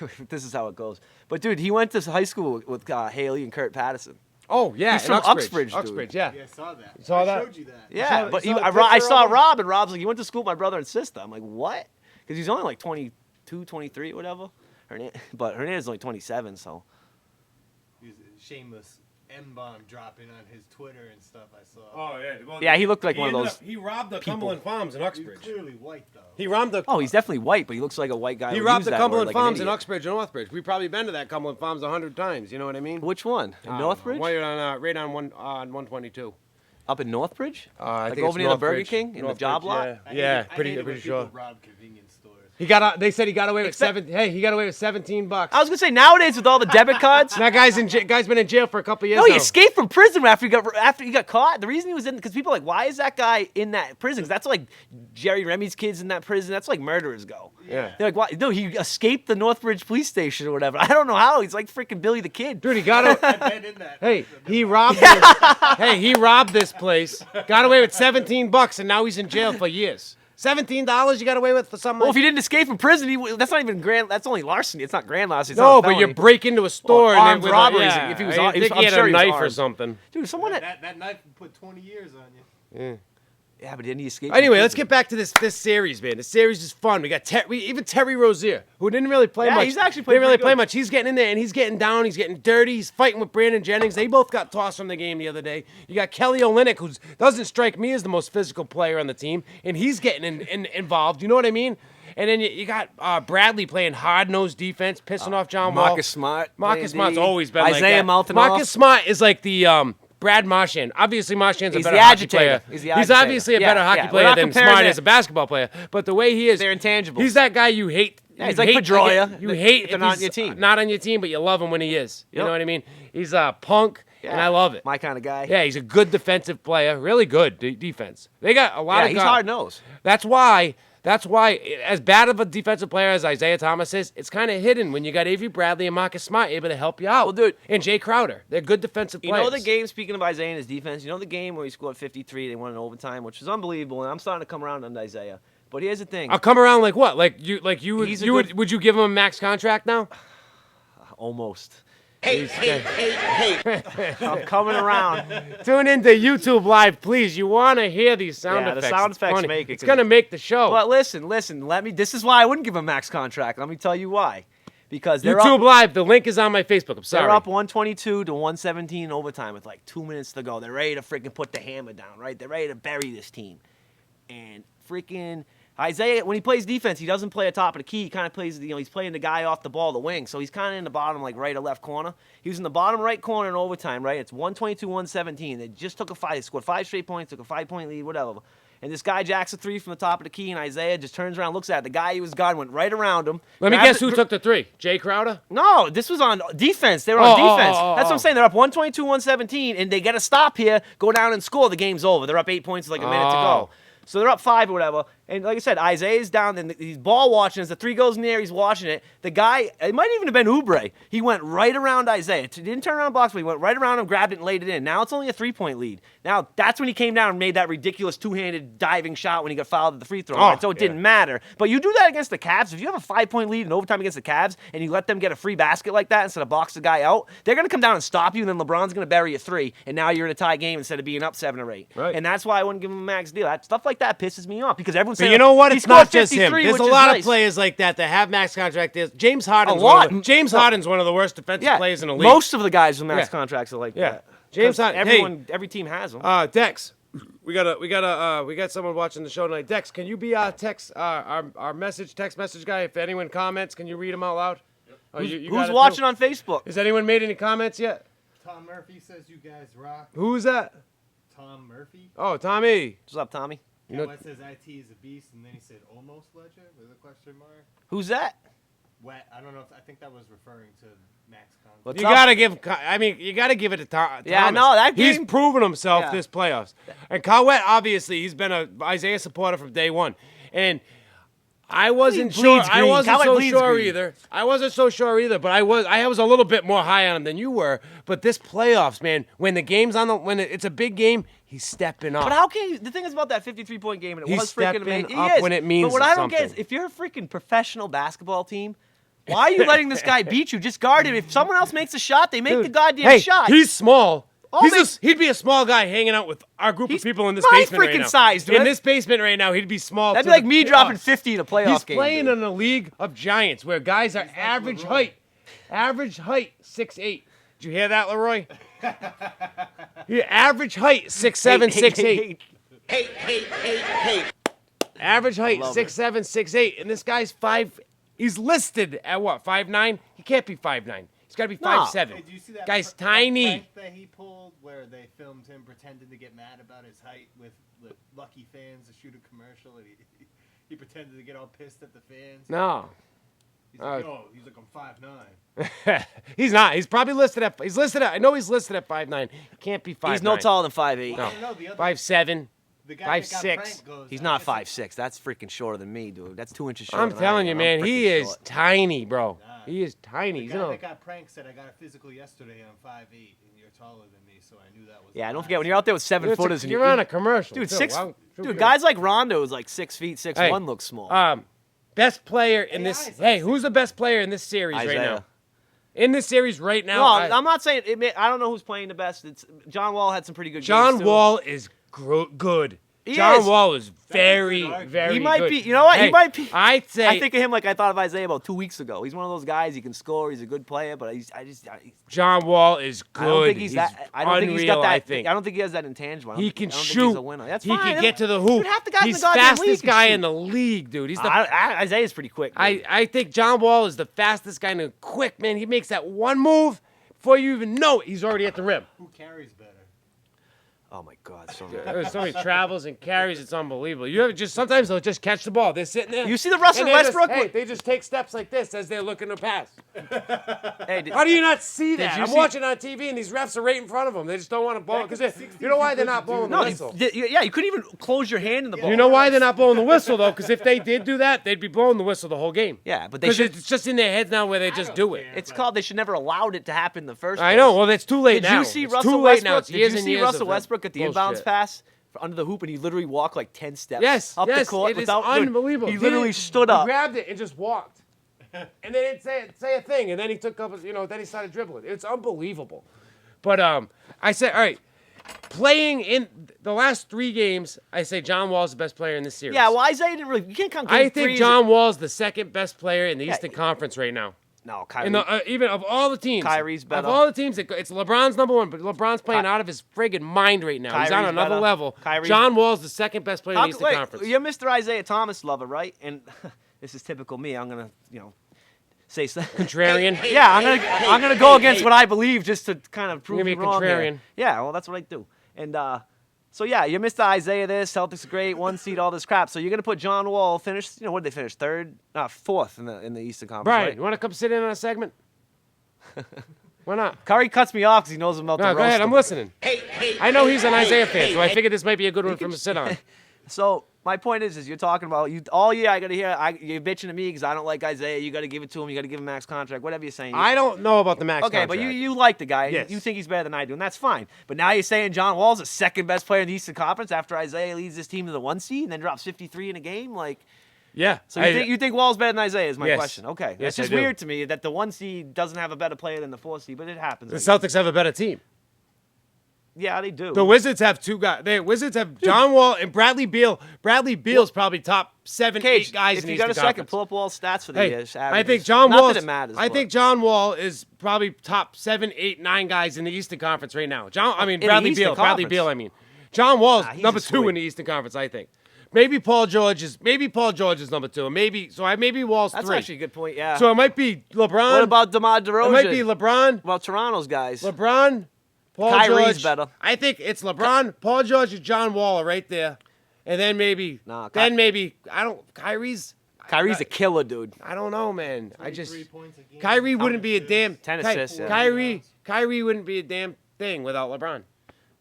[SPEAKER 3] yeah. This is how it goes. But dude, he went to high school with Haley and Kurt Patterson.
[SPEAKER 1] Oh yeah,
[SPEAKER 3] He's
[SPEAKER 1] in
[SPEAKER 3] from
[SPEAKER 1] Uxbridge.
[SPEAKER 3] Uxbridge, dude.
[SPEAKER 1] Uxbridge, yeah.
[SPEAKER 4] Yeah, I saw that.
[SPEAKER 1] saw
[SPEAKER 4] I
[SPEAKER 1] that?
[SPEAKER 4] showed you that.
[SPEAKER 3] Yeah,
[SPEAKER 1] saw-
[SPEAKER 3] but
[SPEAKER 1] you saw a
[SPEAKER 3] I
[SPEAKER 1] picture
[SPEAKER 3] saw
[SPEAKER 1] of him?
[SPEAKER 3] Rob, and Rob's like, you went to school with my brother and sister. I'm like, what? Because he's only like 22, 23, whatever. But Hernandez is only 27, so.
[SPEAKER 4] He's a shameless M-bomb dropping on his Twitter and stuff I saw.
[SPEAKER 1] Oh yeah. Well,
[SPEAKER 3] Yeah, he looked like one of
[SPEAKER 1] ended
[SPEAKER 3] those
[SPEAKER 1] up- he robbed the
[SPEAKER 3] people.
[SPEAKER 1] Cumberland Farms in
[SPEAKER 4] He's
[SPEAKER 1] Uxbridge.
[SPEAKER 4] clearly white, though.
[SPEAKER 1] He robbed the.
[SPEAKER 3] Oh, he's definitely white, but he looks like a white guy.
[SPEAKER 1] He
[SPEAKER 3] who
[SPEAKER 1] robbed
[SPEAKER 3] used
[SPEAKER 1] the
[SPEAKER 3] that word
[SPEAKER 1] Cumberland
[SPEAKER 3] like an
[SPEAKER 1] Farms in
[SPEAKER 3] idiot.
[SPEAKER 1] Uxbridge and Northbridge. We've probably been to that Cumberland Farms 100 times. You know what I mean?
[SPEAKER 3] Which one? In Northbridge?
[SPEAKER 1] Right on 122.
[SPEAKER 3] Up in Northbridge?
[SPEAKER 1] I
[SPEAKER 3] Like
[SPEAKER 1] think
[SPEAKER 3] over
[SPEAKER 1] it's
[SPEAKER 3] near the Burger
[SPEAKER 1] Northbridge.
[SPEAKER 3] King in the job lot?
[SPEAKER 1] Yeah,
[SPEAKER 4] I
[SPEAKER 1] yeah,
[SPEAKER 4] hate it-
[SPEAKER 1] pretty
[SPEAKER 4] I hate it when
[SPEAKER 1] pretty
[SPEAKER 4] people
[SPEAKER 1] sure.
[SPEAKER 4] rob convenience stores.
[SPEAKER 1] He got. They said he got away with
[SPEAKER 3] Except-
[SPEAKER 1] He got away with $17.
[SPEAKER 3] I was gonna say nowadays with all the debit cards.
[SPEAKER 1] That guy's been in jail for a couple years
[SPEAKER 3] No, he
[SPEAKER 1] now.
[SPEAKER 3] escaped from prison after he got caught. The reason he was in because people are like, why is that guy in that prison? 'Cause that's like Jerry Remy's kids in that prison. That's like murderers go.
[SPEAKER 1] Yeah.
[SPEAKER 3] They're like, why? No, he escaped the Northbridge police station or whatever. I don't know how. He's like freaking Billy the Kid.
[SPEAKER 1] Dude, he got.
[SPEAKER 4] I've been in that.
[SPEAKER 1] Hey, he robbed. He robbed this place. Got away with $17, and now he's in jail for years. $17 you got away with for something.
[SPEAKER 3] Well,
[SPEAKER 1] like
[SPEAKER 3] if he didn't escape from prison, that's not even grand. That's only larceny. It's not grand larceny. It's
[SPEAKER 1] no,
[SPEAKER 3] not a
[SPEAKER 1] but you
[SPEAKER 3] felony.
[SPEAKER 1] break into a store and
[SPEAKER 3] armed
[SPEAKER 1] then with
[SPEAKER 3] robberies,
[SPEAKER 1] Yeah,
[SPEAKER 3] if he was
[SPEAKER 1] I
[SPEAKER 3] ar- he was-
[SPEAKER 1] think
[SPEAKER 3] I'm
[SPEAKER 1] he had
[SPEAKER 3] sure
[SPEAKER 1] a
[SPEAKER 3] he was
[SPEAKER 1] knife or
[SPEAKER 3] armed.
[SPEAKER 1] something.
[SPEAKER 3] Dude, someone.
[SPEAKER 4] That knife would put 20 years on you.
[SPEAKER 3] Yeah, but didn't he escape?
[SPEAKER 1] Anyway,
[SPEAKER 3] from
[SPEAKER 1] let's
[SPEAKER 3] prison?
[SPEAKER 1] get back to this series, man. The series is fun. We got even Terry Rozier, who didn't really play
[SPEAKER 3] Yeah,
[SPEAKER 1] much.
[SPEAKER 3] he's actually played
[SPEAKER 1] didn't really
[SPEAKER 3] pretty
[SPEAKER 1] play
[SPEAKER 3] good.
[SPEAKER 1] much. He's getting in there and he's getting down. He's getting dirty. He's fighting with Brandon Jennings. They both got tossed from the game the other day. You got Kelly Olynyk, who doesn't strike me as the most physical player on the team, and he's getting involved. You know what I mean? And then you got Bradley playing hard-nosed defense, pissing off John Wall.
[SPEAKER 3] Marcus Smart.
[SPEAKER 1] Marcus
[SPEAKER 3] playing
[SPEAKER 1] Smart's
[SPEAKER 3] D.
[SPEAKER 1] always been like
[SPEAKER 3] Isaiah
[SPEAKER 1] that.
[SPEAKER 3] Mountain
[SPEAKER 1] Marcus Smart is like the Brad Marchand. Obviously, Marchand's a
[SPEAKER 3] He's
[SPEAKER 1] better
[SPEAKER 3] the
[SPEAKER 1] hockey
[SPEAKER 3] agitator.
[SPEAKER 1] player.
[SPEAKER 3] He's the
[SPEAKER 1] He's
[SPEAKER 3] agitator.
[SPEAKER 1] obviously a
[SPEAKER 3] Yeah,
[SPEAKER 1] better hockey
[SPEAKER 3] yeah. We're
[SPEAKER 1] player
[SPEAKER 3] not
[SPEAKER 1] than
[SPEAKER 3] comparing
[SPEAKER 1] Smart
[SPEAKER 3] it-
[SPEAKER 1] is a basketball player. But the way he is,
[SPEAKER 3] They're intangibles.
[SPEAKER 1] He's that guy you hate.
[SPEAKER 3] Yeah,
[SPEAKER 1] you
[SPEAKER 3] he's like
[SPEAKER 1] hate-
[SPEAKER 3] Pedroia.
[SPEAKER 1] You hate
[SPEAKER 3] They're
[SPEAKER 1] if
[SPEAKER 3] not on
[SPEAKER 1] he's
[SPEAKER 3] your team.
[SPEAKER 1] Not on your team, but you love him when he is. You
[SPEAKER 3] Yep.
[SPEAKER 1] know what I mean? He's a punk, and I love it.
[SPEAKER 3] My kind of guy.
[SPEAKER 1] Yeah, he's a good defensive player. Really good defense. They got a lot
[SPEAKER 3] Yeah,
[SPEAKER 1] of
[SPEAKER 3] he's
[SPEAKER 1] guys.
[SPEAKER 3] hard nosed.
[SPEAKER 1] That's why, as bad of a defensive player as Isaiah Thomas is, it's kind of hidden when you got Avery Bradley and Marcus Smart able to help you out.
[SPEAKER 3] Well, dude-
[SPEAKER 1] And Jay Crowder. They're good defensive
[SPEAKER 3] You
[SPEAKER 1] players.
[SPEAKER 3] know the game, speaking of Isaiah and his defense, you know the game where he scored 53, they won in overtime, which was unbelievable, and I'm starting to come around on Isaiah. But here's the thing.
[SPEAKER 1] I'll come around like what? Like you
[SPEAKER 3] He's a
[SPEAKER 1] would
[SPEAKER 3] good-
[SPEAKER 1] would you give him a max contract now?
[SPEAKER 3] Almost. I'm coming around.
[SPEAKER 1] Tune into YouTube Live, please. You want to hear these sound
[SPEAKER 3] Yeah, the
[SPEAKER 1] effects.
[SPEAKER 3] sound
[SPEAKER 1] It's
[SPEAKER 3] effects
[SPEAKER 1] funny.
[SPEAKER 3] make it,
[SPEAKER 1] It's
[SPEAKER 3] 'cause
[SPEAKER 1] going to make the show.
[SPEAKER 3] But listen. This is why I wouldn't give him a max contract. Let me tell you why. Because they're
[SPEAKER 1] YouTube
[SPEAKER 3] up,
[SPEAKER 1] Live, the link is on my Facebook. I'm sorry.
[SPEAKER 3] they're up 122 to 117 in overtime with like 2 minutes to go. They're ready to freaking put the hammer down, right? They're ready to bury this team. And freaking Isaiah, when he plays defense, he doesn't play at top of the key. He kind of plays, he's playing the guy off the ball, the wing. So he's kind of in the bottom, like right or left corner. He was in the bottom right corner in overtime, right? It's 122-117. They just took they scored 5 straight points, took a 5-point lead, whatever. And this guy jacks a 3 from the top of the key, and Isaiah just turns around, looks at it. The guy he was guarding went right around him.
[SPEAKER 1] Let me guess who took the 3. Jay Crowder?
[SPEAKER 3] No, this was on defense. They were on defense. That's what I'm
[SPEAKER 1] oh.
[SPEAKER 3] saying. They're up 122-117, and they get a stop here, go down and score. The game's over. They're up 8 points with like a minute to go. So they're up 5 or whatever. And like I said, Isaiah's down, and he's ball watching. As the 3 goes in the air, he's watching it. The guy, it might even have been Oubre. He went right around Isaiah. He didn't turn around box, but he went right around him, grabbed it, and laid it in. Now it's only a 3-point lead. Now that's when he came down and made that ridiculous 2-handed diving shot when he got fouled at the free throw line. So it didn't matter. But you do that against the Cavs. If you have a 5-point lead in overtime against the Cavs, and you let them get a free basket like that instead of box the guy out, they're going to come down and stop you, and then LeBron's going to bury a 3, and now you're in a tie game instead of being up 7 or 8.
[SPEAKER 1] Right.
[SPEAKER 3] And that's why I wouldn't give him a max deal. Stuff like that pisses me off because everyone's
[SPEAKER 1] But
[SPEAKER 3] saying,
[SPEAKER 1] you know what?
[SPEAKER 3] he
[SPEAKER 1] It's
[SPEAKER 3] scored
[SPEAKER 1] not just him.
[SPEAKER 3] 53,
[SPEAKER 1] There's a
[SPEAKER 3] which is
[SPEAKER 1] lot
[SPEAKER 3] nice.
[SPEAKER 1] of players like that have max contract deals. James Harden's
[SPEAKER 3] A lot.
[SPEAKER 1] Harden's one of the worst defensive players in the league.
[SPEAKER 3] Most of the guys with max
[SPEAKER 1] Yeah.
[SPEAKER 3] contracts are like
[SPEAKER 1] Yeah.
[SPEAKER 3] that.
[SPEAKER 1] James
[SPEAKER 3] 'Cause
[SPEAKER 1] Harden.
[SPEAKER 3] every team has them.
[SPEAKER 1] Dex, we got someone watching the show tonight. Dex, can you be our text message guy? If anyone comments, can you read them out loud? Oh, you got
[SPEAKER 3] Who's
[SPEAKER 1] it
[SPEAKER 3] watching
[SPEAKER 1] too?
[SPEAKER 3] on Facebook?
[SPEAKER 1] Has anyone made any comments yet?
[SPEAKER 4] Tom Murphy says you guys rock.
[SPEAKER 1] Who's that?
[SPEAKER 4] Tom Murphy.
[SPEAKER 1] Oh, Tommy.
[SPEAKER 3] What's up, Tommy?
[SPEAKER 4] You know, says IT is a beast, and then he said almost legend with a question mark.
[SPEAKER 3] Who's that?
[SPEAKER 4] Wet. I don't know. I think that was referring to Max Conley.
[SPEAKER 3] What's
[SPEAKER 1] You
[SPEAKER 3] up?
[SPEAKER 1] gotta give it to Thomas.
[SPEAKER 3] Yeah, no, that
[SPEAKER 1] He's
[SPEAKER 3] game-
[SPEAKER 1] proven himself
[SPEAKER 3] Yeah.
[SPEAKER 1] this playoffs. And Cowett, obviously, he's been a Isaiah supporter from day one. And I wasn't
[SPEAKER 3] He
[SPEAKER 1] sure.
[SPEAKER 3] bleeds
[SPEAKER 1] I
[SPEAKER 3] green.
[SPEAKER 1] wasn't
[SPEAKER 3] Cowett
[SPEAKER 1] so
[SPEAKER 3] bleeds
[SPEAKER 1] sure
[SPEAKER 3] green.
[SPEAKER 1] either. I wasn't so sure either. But I was a little bit more high on him than you were. But this playoffs, man, when the game's when it's a big game, he's stepping up.
[SPEAKER 3] But how can you? The thing is about that 53-point game, and it
[SPEAKER 1] He's
[SPEAKER 3] was freaking
[SPEAKER 1] stepping
[SPEAKER 3] amazing.
[SPEAKER 1] up
[SPEAKER 3] He is.
[SPEAKER 1] when it means
[SPEAKER 3] But what I don't get is,
[SPEAKER 1] something.
[SPEAKER 3] if you're a freaking professional basketball team, why are you letting this guy beat you? Just guard him. If someone else makes a shot, they make the goddamn
[SPEAKER 1] hey,
[SPEAKER 3] shot.
[SPEAKER 1] he's small.
[SPEAKER 3] Oh,
[SPEAKER 1] He'd be a small guy hanging out with our group of
[SPEAKER 3] He's
[SPEAKER 1] people in this
[SPEAKER 3] my
[SPEAKER 1] basement right
[SPEAKER 3] freaking
[SPEAKER 1] now.
[SPEAKER 3] size, dude.
[SPEAKER 1] In this basement right now, he'd be small.
[SPEAKER 3] That'd
[SPEAKER 1] to
[SPEAKER 3] be like
[SPEAKER 1] the-
[SPEAKER 3] me dropping
[SPEAKER 1] us.
[SPEAKER 3] 50 in a playoff
[SPEAKER 1] He's
[SPEAKER 3] game.
[SPEAKER 1] playing
[SPEAKER 3] dude.
[SPEAKER 1] in a league of giants where guys are average height. Average height, 6'8". Did you hear that, Leroy? Average height, 6'7", 6'8". Average height,
[SPEAKER 3] Love
[SPEAKER 1] 6'7", 6'8". And this guy's 5. He's listed at what, 5'9"? He can't be 5'9". He's got to be 5'7".
[SPEAKER 4] Hey, do you see that
[SPEAKER 1] Guy's
[SPEAKER 4] that
[SPEAKER 1] tiny.
[SPEAKER 4] prank that he pulled where they filmed him pretending to get mad about his height with the lucky fans to shoot a commercial, and he pretended to get all pissed at the fans.
[SPEAKER 1] No.
[SPEAKER 4] He's like, he's like, I'm 5'9".
[SPEAKER 1] He's not. He's probably listed at. I know he's listed at 5'9". He can't be 5'9".
[SPEAKER 3] He's no taller than 5'8".
[SPEAKER 1] No.
[SPEAKER 4] No, the other
[SPEAKER 1] 5'7".
[SPEAKER 4] the guy
[SPEAKER 1] 5'6".
[SPEAKER 4] that got pranked goes,
[SPEAKER 3] He's
[SPEAKER 4] I
[SPEAKER 3] not
[SPEAKER 4] guess
[SPEAKER 3] 5'6". That's freaking shorter than me, dude. That's 2 inches shorter.
[SPEAKER 1] I'm telling you, man, he is
[SPEAKER 3] Short.
[SPEAKER 1] tiny, bro. He is tiny.
[SPEAKER 4] The
[SPEAKER 1] He's
[SPEAKER 4] guy
[SPEAKER 1] in a-
[SPEAKER 4] that got pranked said, I got a physical yesterday, I'm 5'8", and you're taller than me, so I knew that was
[SPEAKER 3] Yeah,
[SPEAKER 4] a
[SPEAKER 3] don't
[SPEAKER 4] lie.
[SPEAKER 3] forget when you're out there with 7-footers and
[SPEAKER 1] You're on a commercial,
[SPEAKER 3] dude,
[SPEAKER 1] too.
[SPEAKER 3] 6.
[SPEAKER 1] Wow, true
[SPEAKER 3] Dude,
[SPEAKER 1] good.
[SPEAKER 3] guys like Rondo is like 6 feet, 6'1",
[SPEAKER 1] Hey,
[SPEAKER 3] looks small.
[SPEAKER 1] Best player in this.
[SPEAKER 4] Isaac.
[SPEAKER 1] Hey, who's the best player in this series right now?
[SPEAKER 3] Isaiah.
[SPEAKER 1] In this series right now,
[SPEAKER 3] No, I'm not saying. I don't know who's playing the best. It's John Wall had some pretty good.
[SPEAKER 1] John
[SPEAKER 3] games too.
[SPEAKER 1] Wall is good.
[SPEAKER 3] He
[SPEAKER 1] John
[SPEAKER 3] is.
[SPEAKER 1] Wall is very,
[SPEAKER 4] argument.
[SPEAKER 1] very
[SPEAKER 3] He might
[SPEAKER 1] good.
[SPEAKER 3] be. You know what?
[SPEAKER 1] Hey,
[SPEAKER 3] He might be.
[SPEAKER 1] I'd say.
[SPEAKER 3] I think of him like I thought of Isaiah about 2 weeks ago. He's one of those guys. He can score. He's a good player, but
[SPEAKER 1] John Wall is good.
[SPEAKER 3] I don't think he's that. I don't think he's got
[SPEAKER 1] unreal,
[SPEAKER 3] that.
[SPEAKER 1] I think.
[SPEAKER 3] I don't think he has that intangible. I don't
[SPEAKER 1] He
[SPEAKER 3] think-
[SPEAKER 1] can
[SPEAKER 3] I don't
[SPEAKER 1] shoot.
[SPEAKER 3] Think he's a winner. That's
[SPEAKER 1] he
[SPEAKER 3] fine.
[SPEAKER 1] can get to the hoop.
[SPEAKER 3] Dude, half the guys in
[SPEAKER 1] He's
[SPEAKER 3] the goddamn
[SPEAKER 1] fastest
[SPEAKER 3] league can
[SPEAKER 1] guy
[SPEAKER 3] shoot.
[SPEAKER 1] in the league, dude. He's the.
[SPEAKER 3] Isaiah's pretty quick. Dude.
[SPEAKER 1] I think John Wall is the fastest guy in the quick, man. He makes that one move before you even know it, he's already at the rim.
[SPEAKER 4] Who carries better?
[SPEAKER 3] Oh my God, so
[SPEAKER 1] There's so many travels and carries, it's unbelievable. You ever just sometimes they'll just catch the ball. They're sitting there.
[SPEAKER 3] You see the Russell
[SPEAKER 1] and they
[SPEAKER 3] Westbrook
[SPEAKER 1] Just, hey,
[SPEAKER 3] with-
[SPEAKER 1] they just take steps like this as they're looking to pass.
[SPEAKER 3] Hey, did-
[SPEAKER 1] How do you not see that?
[SPEAKER 3] you
[SPEAKER 1] I'm
[SPEAKER 3] see-
[SPEAKER 1] watching on TV and these refs are right in front of them. They just don't want to blow it because you know why they're not blowing the
[SPEAKER 3] no,
[SPEAKER 1] whistle.
[SPEAKER 3] yeah, you couldn't even close your hand in the ball.
[SPEAKER 1] You know why they're not blowing the whistle though? Because if they did do that, they'd be blowing the whistle the whole game.
[SPEAKER 3] Yeah, but they
[SPEAKER 1] Because
[SPEAKER 3] should.
[SPEAKER 1] it's just in their heads now where they just do it.
[SPEAKER 3] It's called. They should never allowed it to happen in the first place.
[SPEAKER 1] I know. Well, it's too late
[SPEAKER 3] Did
[SPEAKER 1] now.
[SPEAKER 3] you see
[SPEAKER 1] It's
[SPEAKER 3] Russell
[SPEAKER 1] too late now.
[SPEAKER 3] Westbrook?
[SPEAKER 1] It's
[SPEAKER 3] Did
[SPEAKER 1] years
[SPEAKER 3] you
[SPEAKER 1] and
[SPEAKER 3] see
[SPEAKER 1] years
[SPEAKER 3] Russell
[SPEAKER 1] of
[SPEAKER 3] Westbrook at the
[SPEAKER 1] bullshit.
[SPEAKER 3] inbounds pass under the hoop, and he literally walked like 10 steps
[SPEAKER 1] Yes,
[SPEAKER 3] up
[SPEAKER 1] yes,
[SPEAKER 3] the court
[SPEAKER 1] it is
[SPEAKER 3] without. dude,
[SPEAKER 1] unbelievable.
[SPEAKER 3] He literally stood
[SPEAKER 1] He
[SPEAKER 3] up.
[SPEAKER 1] grabbed it and just walked. and they didn't say a thing, and then he took up, then he started dribbling. It's unbelievable. But I said, all right, playing in the last 3 games, I say John Wall's the best player in this series.
[SPEAKER 2] Yeah, well, Isaiah didn't really. You can't count.
[SPEAKER 1] I think John Wall's the second best player in the Eastern Conference right now.
[SPEAKER 2] No, Kyrie.
[SPEAKER 1] In the, even of all the teams,
[SPEAKER 2] Kyrie's better.
[SPEAKER 1] Of all the teams, it's LeBron's number 1, but LeBron's playing out of his friggin' mind right now. He's on
[SPEAKER 2] Kyrie's
[SPEAKER 1] another
[SPEAKER 2] better.
[SPEAKER 1] level.
[SPEAKER 2] Kyrie's-
[SPEAKER 1] John Wall's the second best player in the Eastern Conference.
[SPEAKER 2] You're Mr. Isaiah Thomas lover, right? And this is typical me. I'm gonna, say something.
[SPEAKER 1] Contrarian.
[SPEAKER 2] Yeah, I'm gonna go against what I believe just to kind of prove
[SPEAKER 1] You're
[SPEAKER 2] you
[SPEAKER 1] gonna be a
[SPEAKER 2] wrong.
[SPEAKER 1] contrarian.
[SPEAKER 2] Here. Yeah, well, that's what I do. And so yeah, you're Mr. Isaiah. This Celtics are great, 1 seed, all this crap. So you're gonna put John Wall finish. What did they finish? 4th in the Eastern Conference.
[SPEAKER 1] Brian,
[SPEAKER 2] right?
[SPEAKER 1] you want to come sit in on a segment? Why not?
[SPEAKER 2] Curry cuts me off because he knows I'm about to
[SPEAKER 1] No,
[SPEAKER 2] roast
[SPEAKER 1] go ahead.
[SPEAKER 2] him.
[SPEAKER 1] I'm listening. I know he's an Isaiah fan, so I figured this might be a good one for him to sit on.
[SPEAKER 2] So my point is you're talking about all year. I gotta hear you're bitching at me because I don't like Isaiah. You gotta give it to him. You gotta give him max contract. Whatever you're saying.
[SPEAKER 1] I don't know about the max
[SPEAKER 2] Okay,
[SPEAKER 1] contract.
[SPEAKER 2] but you like the guy.
[SPEAKER 1] Yes.
[SPEAKER 2] You think he's better than I do, and that's fine. But now you're saying John Wall's the second best player in the Eastern Conference after Isaiah leads this team to the 1 seed and then drops 53 in a game?
[SPEAKER 1] Yeah.
[SPEAKER 2] So you think Wall's better than Isaiah is my
[SPEAKER 1] Yes.
[SPEAKER 2] question. Okay.
[SPEAKER 1] Yes,
[SPEAKER 2] That's just
[SPEAKER 1] I do.
[SPEAKER 2] weird to me that the 1 seed doesn't have a better player than the 4 seed, but it happens.
[SPEAKER 1] The Celtics have a better team.
[SPEAKER 2] Yeah, they do.
[SPEAKER 1] The Wizards have 2 guys. The Wizards have John Wall and Bradley Beal. Bradley Beal's probably top 7, 8 guys
[SPEAKER 2] if
[SPEAKER 1] in the
[SPEAKER 2] you got a
[SPEAKER 1] Eastern
[SPEAKER 2] second,
[SPEAKER 1] Conference.
[SPEAKER 2] pull up Wall's stats for the
[SPEAKER 1] Hey,
[SPEAKER 2] years.
[SPEAKER 1] I think John
[SPEAKER 2] Not
[SPEAKER 1] Wall.
[SPEAKER 2] that it matters.
[SPEAKER 1] I
[SPEAKER 2] but-
[SPEAKER 1] think John Wall is probably top 7, 8, 9 guys in the Eastern Conference right now.
[SPEAKER 2] the
[SPEAKER 1] Bradley
[SPEAKER 2] Eastern
[SPEAKER 1] Beal. Bradley
[SPEAKER 2] Conference.
[SPEAKER 1] Beal. I mean, John Wall's
[SPEAKER 2] he's
[SPEAKER 1] number
[SPEAKER 2] a
[SPEAKER 1] 2 in
[SPEAKER 2] squid.
[SPEAKER 1] the Eastern Conference. I think. Maybe Paul George is number 2. Maybe Wall's
[SPEAKER 2] That's
[SPEAKER 1] 3.
[SPEAKER 2] actually a good point. Yeah.
[SPEAKER 1] So it might be LeBron.
[SPEAKER 2] what about DeMar DeRozan?
[SPEAKER 1] It might be LeBron.
[SPEAKER 2] Well, Toronto's guys.
[SPEAKER 1] LeBron. Paul
[SPEAKER 2] Kyrie's
[SPEAKER 1] George.
[SPEAKER 2] better.
[SPEAKER 1] I think it's LeBron, Paul George, and John Wall are right there, and then maybe. Kyrie's.
[SPEAKER 2] Kyrie's a killer, dude.
[SPEAKER 1] I don't know, man. I just
[SPEAKER 4] 3 points a game.
[SPEAKER 1] Kyrie wouldn't be a damn
[SPEAKER 2] 10 assists, yeah.
[SPEAKER 1] Kyrie wouldn't be a damn thing without LeBron.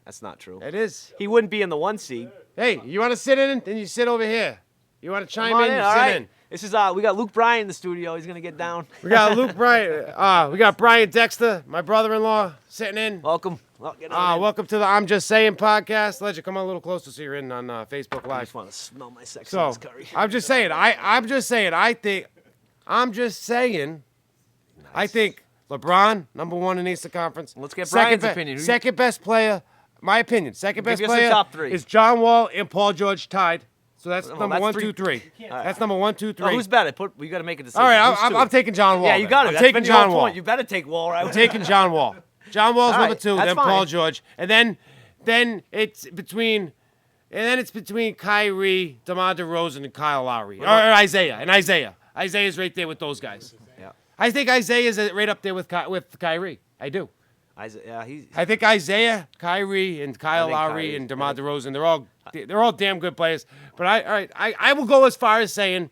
[SPEAKER 2] That's not true.
[SPEAKER 1] It is.
[SPEAKER 2] He wouldn't be in the 1 seed.
[SPEAKER 1] Hey, you want to sit in? Then you sit over here. You want to chime
[SPEAKER 2] Come on
[SPEAKER 1] in? You
[SPEAKER 2] all
[SPEAKER 1] sit
[SPEAKER 2] right.
[SPEAKER 1] in.
[SPEAKER 2] This is we got Luke Bryan in the studio. He's gonna get down.
[SPEAKER 1] We got Luke Bryan. We got Brian Dexter, my brother-in-law, sitting in.
[SPEAKER 2] Welcome. Well, get on in.
[SPEAKER 1] Welcome to the I'm Just Saying podcast. Let you come on a little closer so you're in on Facebook
[SPEAKER 2] I
[SPEAKER 1] Live.
[SPEAKER 2] just want to smell my sex
[SPEAKER 1] So
[SPEAKER 2] curry.
[SPEAKER 1] I'm just saying. I think LeBron number 1 in the Eastern Conference.
[SPEAKER 2] Let's get
[SPEAKER 1] Second
[SPEAKER 2] Brian's opinion. Who you-
[SPEAKER 1] Second best player, my opinion. Second best
[SPEAKER 2] us the
[SPEAKER 1] player
[SPEAKER 2] top 3.
[SPEAKER 1] is John Wall and Paul George tied. So that's
[SPEAKER 2] Well,
[SPEAKER 1] number
[SPEAKER 2] that's
[SPEAKER 1] 1,
[SPEAKER 2] 3.
[SPEAKER 1] 2, 3.
[SPEAKER 2] right.
[SPEAKER 1] That's number 1, 2, 3.
[SPEAKER 2] Oh, who's better? We got to make a decision.
[SPEAKER 1] All right,
[SPEAKER 2] Who's
[SPEAKER 1] I'm
[SPEAKER 2] 2?
[SPEAKER 1] taking John Wall.
[SPEAKER 2] Yeah, you
[SPEAKER 1] then.
[SPEAKER 2] got it.
[SPEAKER 1] I'm
[SPEAKER 2] That's
[SPEAKER 1] taking
[SPEAKER 2] been your whole
[SPEAKER 1] John Wall.
[SPEAKER 2] point. You better take Wall, right?
[SPEAKER 1] I'm taking John Wall. John Wall's
[SPEAKER 2] All
[SPEAKER 1] number
[SPEAKER 2] right,
[SPEAKER 1] 2,
[SPEAKER 2] that's
[SPEAKER 1] then Paul
[SPEAKER 2] fine.
[SPEAKER 1] George, and then it's between Kyrie, DeMar DeRozan, and Kyle Lowry, or Isaiah. Isaiah's right there with those guys.
[SPEAKER 2] Yeah.
[SPEAKER 1] I think Isaiah's right up there with Kyrie. I do.
[SPEAKER 2] Yeah, he's.
[SPEAKER 1] I think Isaiah, Kyrie, and Kyle
[SPEAKER 2] think
[SPEAKER 1] Lowry
[SPEAKER 2] Kyrie-
[SPEAKER 1] and DeMar DeRozan, they're all damn good players. But I will go as far as saying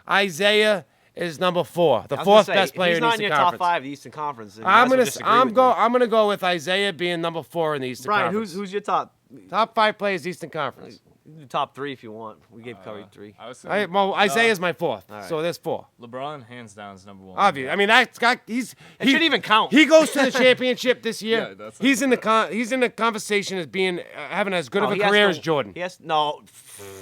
[SPEAKER 1] Isaiah is number 4, the
[SPEAKER 2] I was gonna
[SPEAKER 1] 4th
[SPEAKER 2] say,
[SPEAKER 1] best
[SPEAKER 2] if
[SPEAKER 1] player
[SPEAKER 2] he's
[SPEAKER 1] in the
[SPEAKER 2] not
[SPEAKER 1] Eastern
[SPEAKER 2] in your
[SPEAKER 1] Conference.
[SPEAKER 2] top 5 of the Eastern Conference. then
[SPEAKER 1] I'm
[SPEAKER 2] you guys will
[SPEAKER 1] gonna
[SPEAKER 2] disagree with me.
[SPEAKER 1] I'm gonna go with Isaiah being number 4 in the Eastern
[SPEAKER 2] Brian,
[SPEAKER 1] Conference.
[SPEAKER 2] who's your top?
[SPEAKER 1] Top 5 players Eastern Conference?
[SPEAKER 2] You do top 3 if you want. We gave Curry 3.
[SPEAKER 7] I was saying,
[SPEAKER 1] Isaiah's my 4th,
[SPEAKER 2] right.
[SPEAKER 1] so there's 4.
[SPEAKER 7] LeBron, hands down, is number 1.
[SPEAKER 1] Obvious. I mean, that guy. He
[SPEAKER 2] shouldn't even count.
[SPEAKER 1] He goes to the championship this year.
[SPEAKER 7] Yeah, that's
[SPEAKER 1] he's in the conversation as being having as good
[SPEAKER 2] No,
[SPEAKER 1] of
[SPEAKER 2] he
[SPEAKER 1] a
[SPEAKER 2] has
[SPEAKER 1] career
[SPEAKER 2] no-
[SPEAKER 1] as Jordan.
[SPEAKER 2] Yes. No.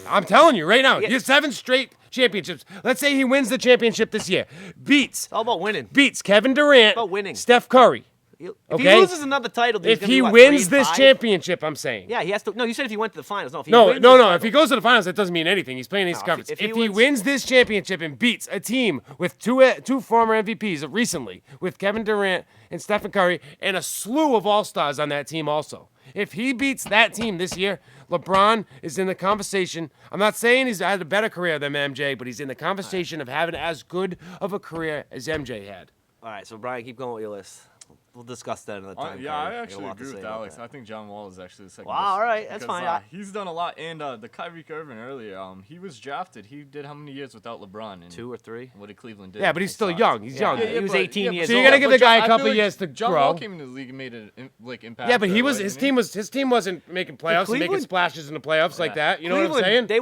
[SPEAKER 1] I'm telling you right now,
[SPEAKER 2] Yeah.
[SPEAKER 1] he has 7 straight championships. Let's say he wins the championship this year. Beats
[SPEAKER 2] It's all about winning.
[SPEAKER 1] Kevin Durant,
[SPEAKER 2] About winning.
[SPEAKER 1] Steph Curry.
[SPEAKER 2] If
[SPEAKER 1] Okay.
[SPEAKER 2] he loses another title, then he's
[SPEAKER 1] If
[SPEAKER 2] gonna
[SPEAKER 1] he
[SPEAKER 2] be, what,
[SPEAKER 1] wins
[SPEAKER 2] 3 and
[SPEAKER 1] this
[SPEAKER 2] 5?
[SPEAKER 1] championship, I'm saying.
[SPEAKER 2] Yeah, he has to. No, you said if he went to the finals. No, if he
[SPEAKER 1] No.
[SPEAKER 2] wins this title-
[SPEAKER 1] If he goes to the finals, that doesn't mean anything. He's playing Eastern Conference.
[SPEAKER 2] if
[SPEAKER 1] If
[SPEAKER 2] he
[SPEAKER 1] he
[SPEAKER 2] wins-
[SPEAKER 1] wins this championship and beats a team with two former MVPs recently, with Kevin Durant and Stephen Curry, and a slew of All-Stars on that team also. If he beats that team this year, LeBron is in the conversation. I'm not saying he's had a better career than MJ, but he's in the conversation of having as good of a career as MJ had.
[SPEAKER 2] All right, so Brian, keep going with your list. We'll discuss that another time.
[SPEAKER 7] Yeah,
[SPEAKER 2] Curry.
[SPEAKER 7] I
[SPEAKER 2] You got a
[SPEAKER 7] actually
[SPEAKER 2] lot to
[SPEAKER 7] agree
[SPEAKER 2] say
[SPEAKER 7] with
[SPEAKER 2] about
[SPEAKER 7] Alex.
[SPEAKER 2] that.
[SPEAKER 7] I think John Wall is actually the second
[SPEAKER 2] Wow,
[SPEAKER 7] best.
[SPEAKER 2] all right, that's
[SPEAKER 7] because,
[SPEAKER 2] fine.
[SPEAKER 7] He's done a lot, and the Kyrie Irving earlier. He was drafted. He did how many years without LeBron? And
[SPEAKER 2] 2 or 3.
[SPEAKER 7] What did Cleveland do?
[SPEAKER 1] Yeah, but he's
[SPEAKER 7] They
[SPEAKER 1] still
[SPEAKER 7] sucked.
[SPEAKER 1] young. He's young.
[SPEAKER 2] He was 18 years
[SPEAKER 1] So you
[SPEAKER 2] old.
[SPEAKER 1] gotta give the
[SPEAKER 7] But
[SPEAKER 1] guy a
[SPEAKER 7] I
[SPEAKER 1] couple
[SPEAKER 7] feel like
[SPEAKER 1] years to
[SPEAKER 7] John
[SPEAKER 1] grow.
[SPEAKER 7] Wall came into the league and made an impact.
[SPEAKER 1] Yeah, but he was
[SPEAKER 7] right?
[SPEAKER 1] his team wasn't making playoffs and making
[SPEAKER 2] Cleveland-
[SPEAKER 1] splashes in the playoffs like that. You know what I'm
[SPEAKER 2] Cleveland,
[SPEAKER 1] saying?
[SPEAKER 2] They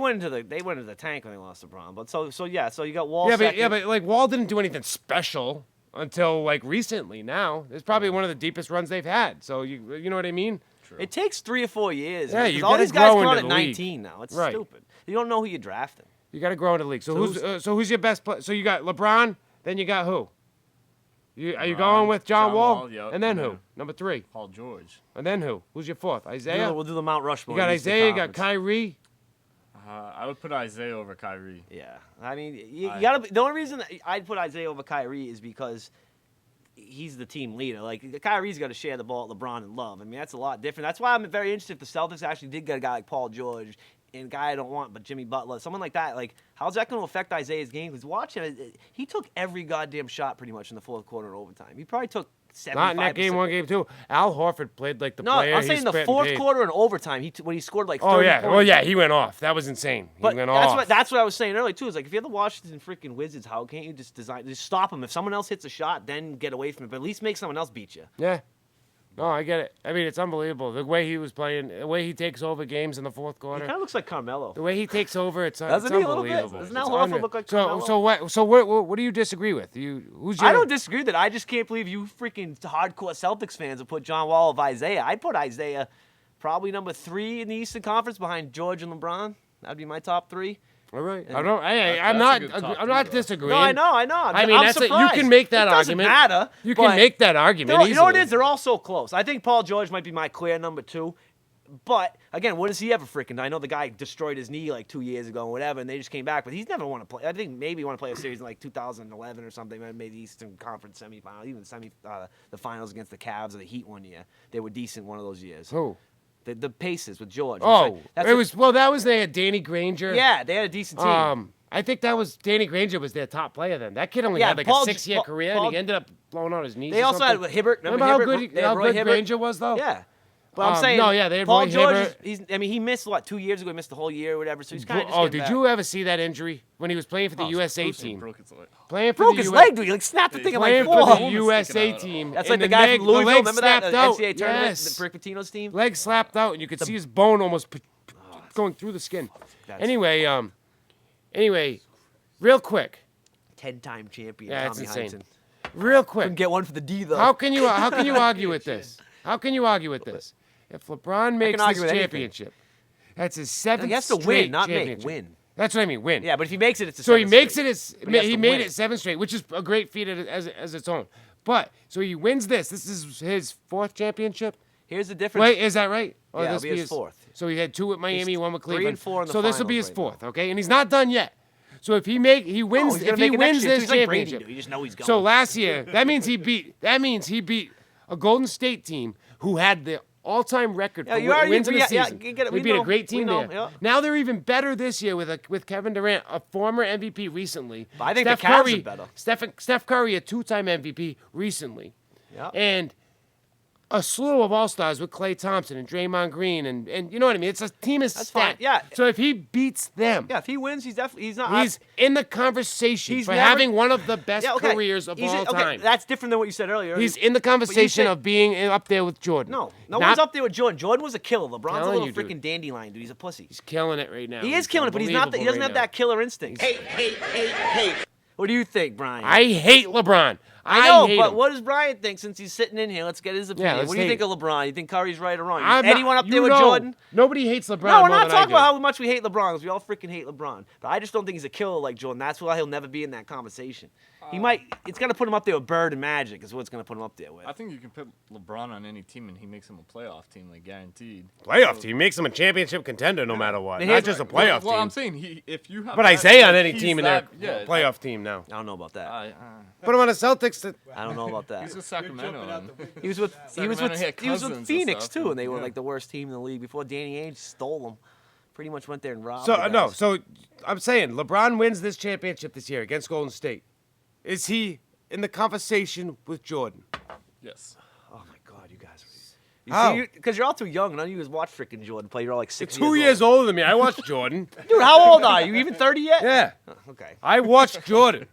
[SPEAKER 2] went into the tank when they lost LeBron. But so you got Wall.
[SPEAKER 1] Yeah,
[SPEAKER 2] second.
[SPEAKER 1] but like Wall didn't do anything special until like recently. Now it's probably one of the deepest runs they've had. So you know what I mean?
[SPEAKER 2] It takes 3 or 4 years.
[SPEAKER 1] Yeah,
[SPEAKER 2] man, 'cause
[SPEAKER 1] you
[SPEAKER 2] all
[SPEAKER 1] gotta
[SPEAKER 2] these guys
[SPEAKER 1] grow
[SPEAKER 2] come out
[SPEAKER 1] into
[SPEAKER 2] at
[SPEAKER 1] the league.
[SPEAKER 2] 19 now. It's
[SPEAKER 1] Right.
[SPEAKER 2] stupid. You don't know who you're drafting.
[SPEAKER 1] You got to grow into the league. So who's your best player? So you got LeBron, Then you got who? Are you
[SPEAKER 7] LeBron,
[SPEAKER 1] going with John
[SPEAKER 7] John
[SPEAKER 1] Wall?
[SPEAKER 7] Wall, yep,
[SPEAKER 1] And then
[SPEAKER 7] yeah.
[SPEAKER 1] who? Number 3.
[SPEAKER 7] Paul George.
[SPEAKER 1] And then who? Who's your 4th? Isaiah?
[SPEAKER 2] We'll do the Mount Rushmore.
[SPEAKER 1] You got
[SPEAKER 2] in the Eastern
[SPEAKER 1] Isaiah, you got
[SPEAKER 2] Conference.
[SPEAKER 1] Kyrie.
[SPEAKER 7] I would put Isaiah over Kyrie.
[SPEAKER 2] Yeah, I mean, you gotta. The only reason I'd put Isaiah over Kyrie is because he's the team leader. Like Kyrie's got to share the ball with LeBron and Love. I mean, that's a lot different. That's why I'm very interested if the Celtics actually did get a guy like Paul George and a guy I don't want, but Jimmy Butler, someone like that. Like, how's that going to affect Isaiah's game? Because watch him, he took every goddamn shot pretty much in the fourth quarter and overtime. He probably took 75%.
[SPEAKER 1] Not in that game 1, game 2. Al Horford played like the
[SPEAKER 2] No,
[SPEAKER 1] player.
[SPEAKER 2] I'm saying the fourth quarter and overtime. When he scored like 30
[SPEAKER 1] Oh yeah,
[SPEAKER 2] points.
[SPEAKER 1] well yeah, he went off. That was insane. He
[SPEAKER 2] But
[SPEAKER 1] went
[SPEAKER 2] that's
[SPEAKER 1] off.
[SPEAKER 2] that's what I was saying earlier too. Is like if you're the Washington freaking Wizards, how can't you just stop him? If someone else hits a shot, then get away from it. But at least make someone else beat you.
[SPEAKER 1] Yeah. No, I get it. I mean, it's unbelievable the way he was playing, the way he takes over games in the fourth
[SPEAKER 2] He
[SPEAKER 1] quarter.
[SPEAKER 2] kind of looks like Carmelo.
[SPEAKER 1] The way he takes over, it's
[SPEAKER 2] Doesn't he a little bit?
[SPEAKER 1] unbelievable.
[SPEAKER 2] Doesn't Al
[SPEAKER 1] It's
[SPEAKER 2] Horford
[SPEAKER 1] unreal.
[SPEAKER 2] look like
[SPEAKER 1] so
[SPEAKER 2] Carmelo?
[SPEAKER 1] so what? So what do you disagree with? Who's your?
[SPEAKER 2] I don't disagree with that. I just can't believe you freaking hardcore Celtics fans would put John Wall over Isaiah. I'd put Isaiah probably number 3 in the Eastern Conference behind George and LeBron. That'd be my top 3.
[SPEAKER 1] All right.
[SPEAKER 2] And-
[SPEAKER 1] I don't. Hey,
[SPEAKER 7] That's
[SPEAKER 1] I'm
[SPEAKER 7] a
[SPEAKER 1] not.
[SPEAKER 7] good top
[SPEAKER 1] I'm not
[SPEAKER 7] three, though.
[SPEAKER 1] disagreeing.
[SPEAKER 2] No, I know.
[SPEAKER 1] I mean,
[SPEAKER 2] I'm
[SPEAKER 1] that's
[SPEAKER 2] surprised.
[SPEAKER 1] you can make that
[SPEAKER 2] it doesn't
[SPEAKER 1] argument.
[SPEAKER 2] matter.
[SPEAKER 1] You
[SPEAKER 2] but-
[SPEAKER 1] can make that argument.
[SPEAKER 2] You know what it
[SPEAKER 1] easily.
[SPEAKER 2] is? They're all so close. I think Paul George might be my clear number 2. But, again, what has he ever freaking done? I know the guy destroyed his knee like 2 years ago and whatever, and they just came back. But he's never won a play. I think maybe he won to play a series in like 2011 or something. Maybe the Eastern Conference semifinal, even the finals against the Cavs or the Heat one year. They were decent one of those years.
[SPEAKER 1] Who?
[SPEAKER 2] The Pacers with George.
[SPEAKER 1] Oh,
[SPEAKER 2] That's
[SPEAKER 1] it was. Well, that was they had Danny Granger.
[SPEAKER 2] Yeah, they had a decent team.
[SPEAKER 1] I think that was Danny Granger was their top player then. That kid only
[SPEAKER 2] Yeah,
[SPEAKER 1] had like
[SPEAKER 2] Paul-
[SPEAKER 1] a 6-year
[SPEAKER 2] Paul-
[SPEAKER 1] career,
[SPEAKER 2] Paul-
[SPEAKER 1] and he ended up blowing out his knees.
[SPEAKER 2] They
[SPEAKER 1] or
[SPEAKER 2] also
[SPEAKER 1] something.
[SPEAKER 2] had Hibbert.
[SPEAKER 1] Remember how
[SPEAKER 2] Hibbert?
[SPEAKER 1] good,
[SPEAKER 2] They had
[SPEAKER 1] how
[SPEAKER 2] Roy
[SPEAKER 1] good
[SPEAKER 2] Hibbert.
[SPEAKER 1] Granger was though?
[SPEAKER 2] Yeah. But I'm saying,
[SPEAKER 1] no, yeah, they had
[SPEAKER 2] Paul
[SPEAKER 1] Roy
[SPEAKER 2] George,
[SPEAKER 1] Hibbert.
[SPEAKER 2] he missed, 2 years ago? He missed the whole year or whatever, so he's kind of just
[SPEAKER 1] Oh,
[SPEAKER 2] getting
[SPEAKER 1] did
[SPEAKER 2] back.
[SPEAKER 1] you ever see that injury when he was playing for the
[SPEAKER 7] Oh,
[SPEAKER 1] USA
[SPEAKER 7] Bruce
[SPEAKER 1] team?
[SPEAKER 7] broke his leg.
[SPEAKER 1] Playing for
[SPEAKER 2] Broke
[SPEAKER 1] the
[SPEAKER 2] his
[SPEAKER 1] US
[SPEAKER 2] leg, dude. He snapped the thing in like
[SPEAKER 1] Playing
[SPEAKER 2] 4.
[SPEAKER 1] for the
[SPEAKER 7] Bone is
[SPEAKER 1] USA
[SPEAKER 7] sticking out.
[SPEAKER 1] team.
[SPEAKER 2] That's
[SPEAKER 1] and
[SPEAKER 2] like the guy from
[SPEAKER 1] the
[SPEAKER 2] Louisville.
[SPEAKER 1] leg
[SPEAKER 2] Remember that
[SPEAKER 1] snapped out.
[SPEAKER 2] NCAA tournament,
[SPEAKER 1] Yes.
[SPEAKER 2] the Rick Pitino's team?
[SPEAKER 1] Leg slapped out, and you could see his bone almost going through the skin.
[SPEAKER 2] That's-
[SPEAKER 1] Anyway, real quick,
[SPEAKER 2] 10-time champion.
[SPEAKER 1] Yeah, it's
[SPEAKER 2] Tommy
[SPEAKER 1] insane.
[SPEAKER 2] Heinsohn.
[SPEAKER 1] real
[SPEAKER 2] Couldn't
[SPEAKER 1] quick.
[SPEAKER 2] get one for the D though.
[SPEAKER 1] How can you argue with this? How can you argue with this? If LeBron makes
[SPEAKER 2] argue
[SPEAKER 1] this
[SPEAKER 2] with anything.
[SPEAKER 1] championship, that's his 7th
[SPEAKER 2] He has to
[SPEAKER 1] straight
[SPEAKER 2] win, not make.
[SPEAKER 1] championship.
[SPEAKER 2] Win.
[SPEAKER 1] That's what I mean. Win.
[SPEAKER 2] Yeah, but if he makes it, it's a
[SPEAKER 1] So he
[SPEAKER 2] 7th
[SPEAKER 1] makes
[SPEAKER 2] straight.
[SPEAKER 1] it as
[SPEAKER 2] But he has
[SPEAKER 1] he
[SPEAKER 2] to
[SPEAKER 1] made
[SPEAKER 2] win
[SPEAKER 1] it 7 straight, which is a great feat as its own. But so he wins this. This is his 4th championship.
[SPEAKER 2] Here's the difference.
[SPEAKER 1] Wait, is that right? Or
[SPEAKER 2] Yeah,
[SPEAKER 1] this
[SPEAKER 2] it'll be his 4th.
[SPEAKER 1] So he had 2 with Miami, 1 with
[SPEAKER 2] 3 and
[SPEAKER 1] Cleveland.
[SPEAKER 2] 4 in the
[SPEAKER 1] so this will be
[SPEAKER 2] finals
[SPEAKER 1] his
[SPEAKER 2] right
[SPEAKER 1] 4th, okay? And he's not done yet. So if he beat
[SPEAKER 2] he's gonna
[SPEAKER 1] if he
[SPEAKER 2] make it next
[SPEAKER 1] wins
[SPEAKER 2] year, too.
[SPEAKER 1] this
[SPEAKER 2] He's like Brady,
[SPEAKER 1] championship.
[SPEAKER 2] dude. You just know he's going.
[SPEAKER 1] So last year, that means he beat a Golden State team who had the all-time record
[SPEAKER 2] Yeah,
[SPEAKER 1] for
[SPEAKER 2] you already-
[SPEAKER 1] wins in the
[SPEAKER 2] yeah,
[SPEAKER 1] season.
[SPEAKER 2] get it.
[SPEAKER 1] They
[SPEAKER 2] We
[SPEAKER 1] beat
[SPEAKER 2] know.
[SPEAKER 1] a great
[SPEAKER 2] We
[SPEAKER 1] team
[SPEAKER 2] know,
[SPEAKER 1] there.
[SPEAKER 2] yeah.
[SPEAKER 1] Now they're even better this year with Kevin Durant, a former MVP recently.
[SPEAKER 2] But I think
[SPEAKER 1] Steph
[SPEAKER 2] the Cavs
[SPEAKER 1] Curry,
[SPEAKER 2] are better.
[SPEAKER 1] Steph Curry, a 2-time MVP recently.
[SPEAKER 2] Yeah.
[SPEAKER 1] And a slew of all-stars with Klay Thompson and Draymond Green, and you know what I mean? It's a team is
[SPEAKER 2] That's fine,
[SPEAKER 1] stacked.
[SPEAKER 2] yeah.
[SPEAKER 1] So if he beats them,
[SPEAKER 2] Yeah, if he wins, he's definitely not.
[SPEAKER 1] he's in the conversation
[SPEAKER 2] He's
[SPEAKER 1] for
[SPEAKER 2] never-
[SPEAKER 1] having one of the best
[SPEAKER 2] yeah, okay.
[SPEAKER 1] careers of
[SPEAKER 2] He's
[SPEAKER 1] all
[SPEAKER 2] okay,
[SPEAKER 1] time.
[SPEAKER 2] That's different than what you said earlier.
[SPEAKER 1] He's in the conversation
[SPEAKER 2] said-
[SPEAKER 1] of being up there with Jordan.
[SPEAKER 2] no
[SPEAKER 1] Not-
[SPEAKER 2] one's up there with Jordan. Jordan was a killer. LeBron's a
[SPEAKER 1] Telling
[SPEAKER 2] little
[SPEAKER 1] you, dude.
[SPEAKER 2] freaking dandelion, dude. He's a pussy.
[SPEAKER 1] He's killing it right now.
[SPEAKER 2] He is killing it, but he's not. He
[SPEAKER 1] unbelievable
[SPEAKER 2] doesn't
[SPEAKER 1] right
[SPEAKER 2] have
[SPEAKER 1] now.
[SPEAKER 2] that killer instinct. What do you think, Brian?
[SPEAKER 1] I hate LeBron.
[SPEAKER 2] I know,
[SPEAKER 1] hate
[SPEAKER 2] but
[SPEAKER 1] him.
[SPEAKER 2] what does Brian think since he's sitting in here? Let's get his opinion.
[SPEAKER 1] let's
[SPEAKER 2] What do you
[SPEAKER 1] hate
[SPEAKER 2] think of LeBron? You think Curry's right or wrong?
[SPEAKER 1] I'm not-
[SPEAKER 2] Anyone up
[SPEAKER 1] you
[SPEAKER 2] there with
[SPEAKER 1] know,
[SPEAKER 2] Jordan?
[SPEAKER 1] Nobody hates LeBron.
[SPEAKER 2] No, we're
[SPEAKER 1] more
[SPEAKER 2] not
[SPEAKER 1] than I
[SPEAKER 2] talking
[SPEAKER 1] do.
[SPEAKER 2] about how much we hate LeBron, because we all freaking hate LeBron. But I just don't think he's a killer like Jordan. That's why he'll never be in that conversation. He might. It's gonna put him up there with Bird and Magic. Is what it's gonna put him up there with.
[SPEAKER 7] I think you can put LeBron on any team and he makes him a playoff team, like guaranteed.
[SPEAKER 1] Playoff team makes him a championship contender no matter what.
[SPEAKER 2] But
[SPEAKER 1] Not
[SPEAKER 2] here's-
[SPEAKER 1] just a playoff
[SPEAKER 7] Well,
[SPEAKER 1] team.
[SPEAKER 7] I'm saying if you have.
[SPEAKER 1] But
[SPEAKER 7] that,
[SPEAKER 1] Isaiah on
[SPEAKER 7] like,
[SPEAKER 1] any
[SPEAKER 7] he's
[SPEAKER 1] team in
[SPEAKER 7] that,
[SPEAKER 1] their playoff team now.
[SPEAKER 2] I don't know about that.
[SPEAKER 1] Put him on the Celtics.
[SPEAKER 2] I don't know about that.
[SPEAKER 7] He's with Sacramento. and-
[SPEAKER 2] He was with
[SPEAKER 7] Sacramento had
[SPEAKER 2] he was
[SPEAKER 7] Cousins
[SPEAKER 2] with
[SPEAKER 7] and
[SPEAKER 2] Phoenix
[SPEAKER 7] stuff,
[SPEAKER 2] too, and they
[SPEAKER 7] and-
[SPEAKER 2] were
[SPEAKER 7] yeah.
[SPEAKER 2] like the worst team in the league before Danny Ainge stole them. Pretty much went there and robbed.
[SPEAKER 1] So
[SPEAKER 2] the
[SPEAKER 1] no,
[SPEAKER 2] guys.
[SPEAKER 1] so I'm saying LeBron wins this championship this year against Golden State. Is he in the conversation with Jordan?
[SPEAKER 7] Yes.
[SPEAKER 2] Oh my God, you guys.
[SPEAKER 1] How?
[SPEAKER 2] Because you're all too young. None of you guys watch freaking Jordan play. You're all like 6
[SPEAKER 1] 2 years older than me. I watched Jordan.
[SPEAKER 2] Dude, how old are you? Even 30 yet?
[SPEAKER 1] Yeah,
[SPEAKER 2] Okay.
[SPEAKER 1] I watched Jordan.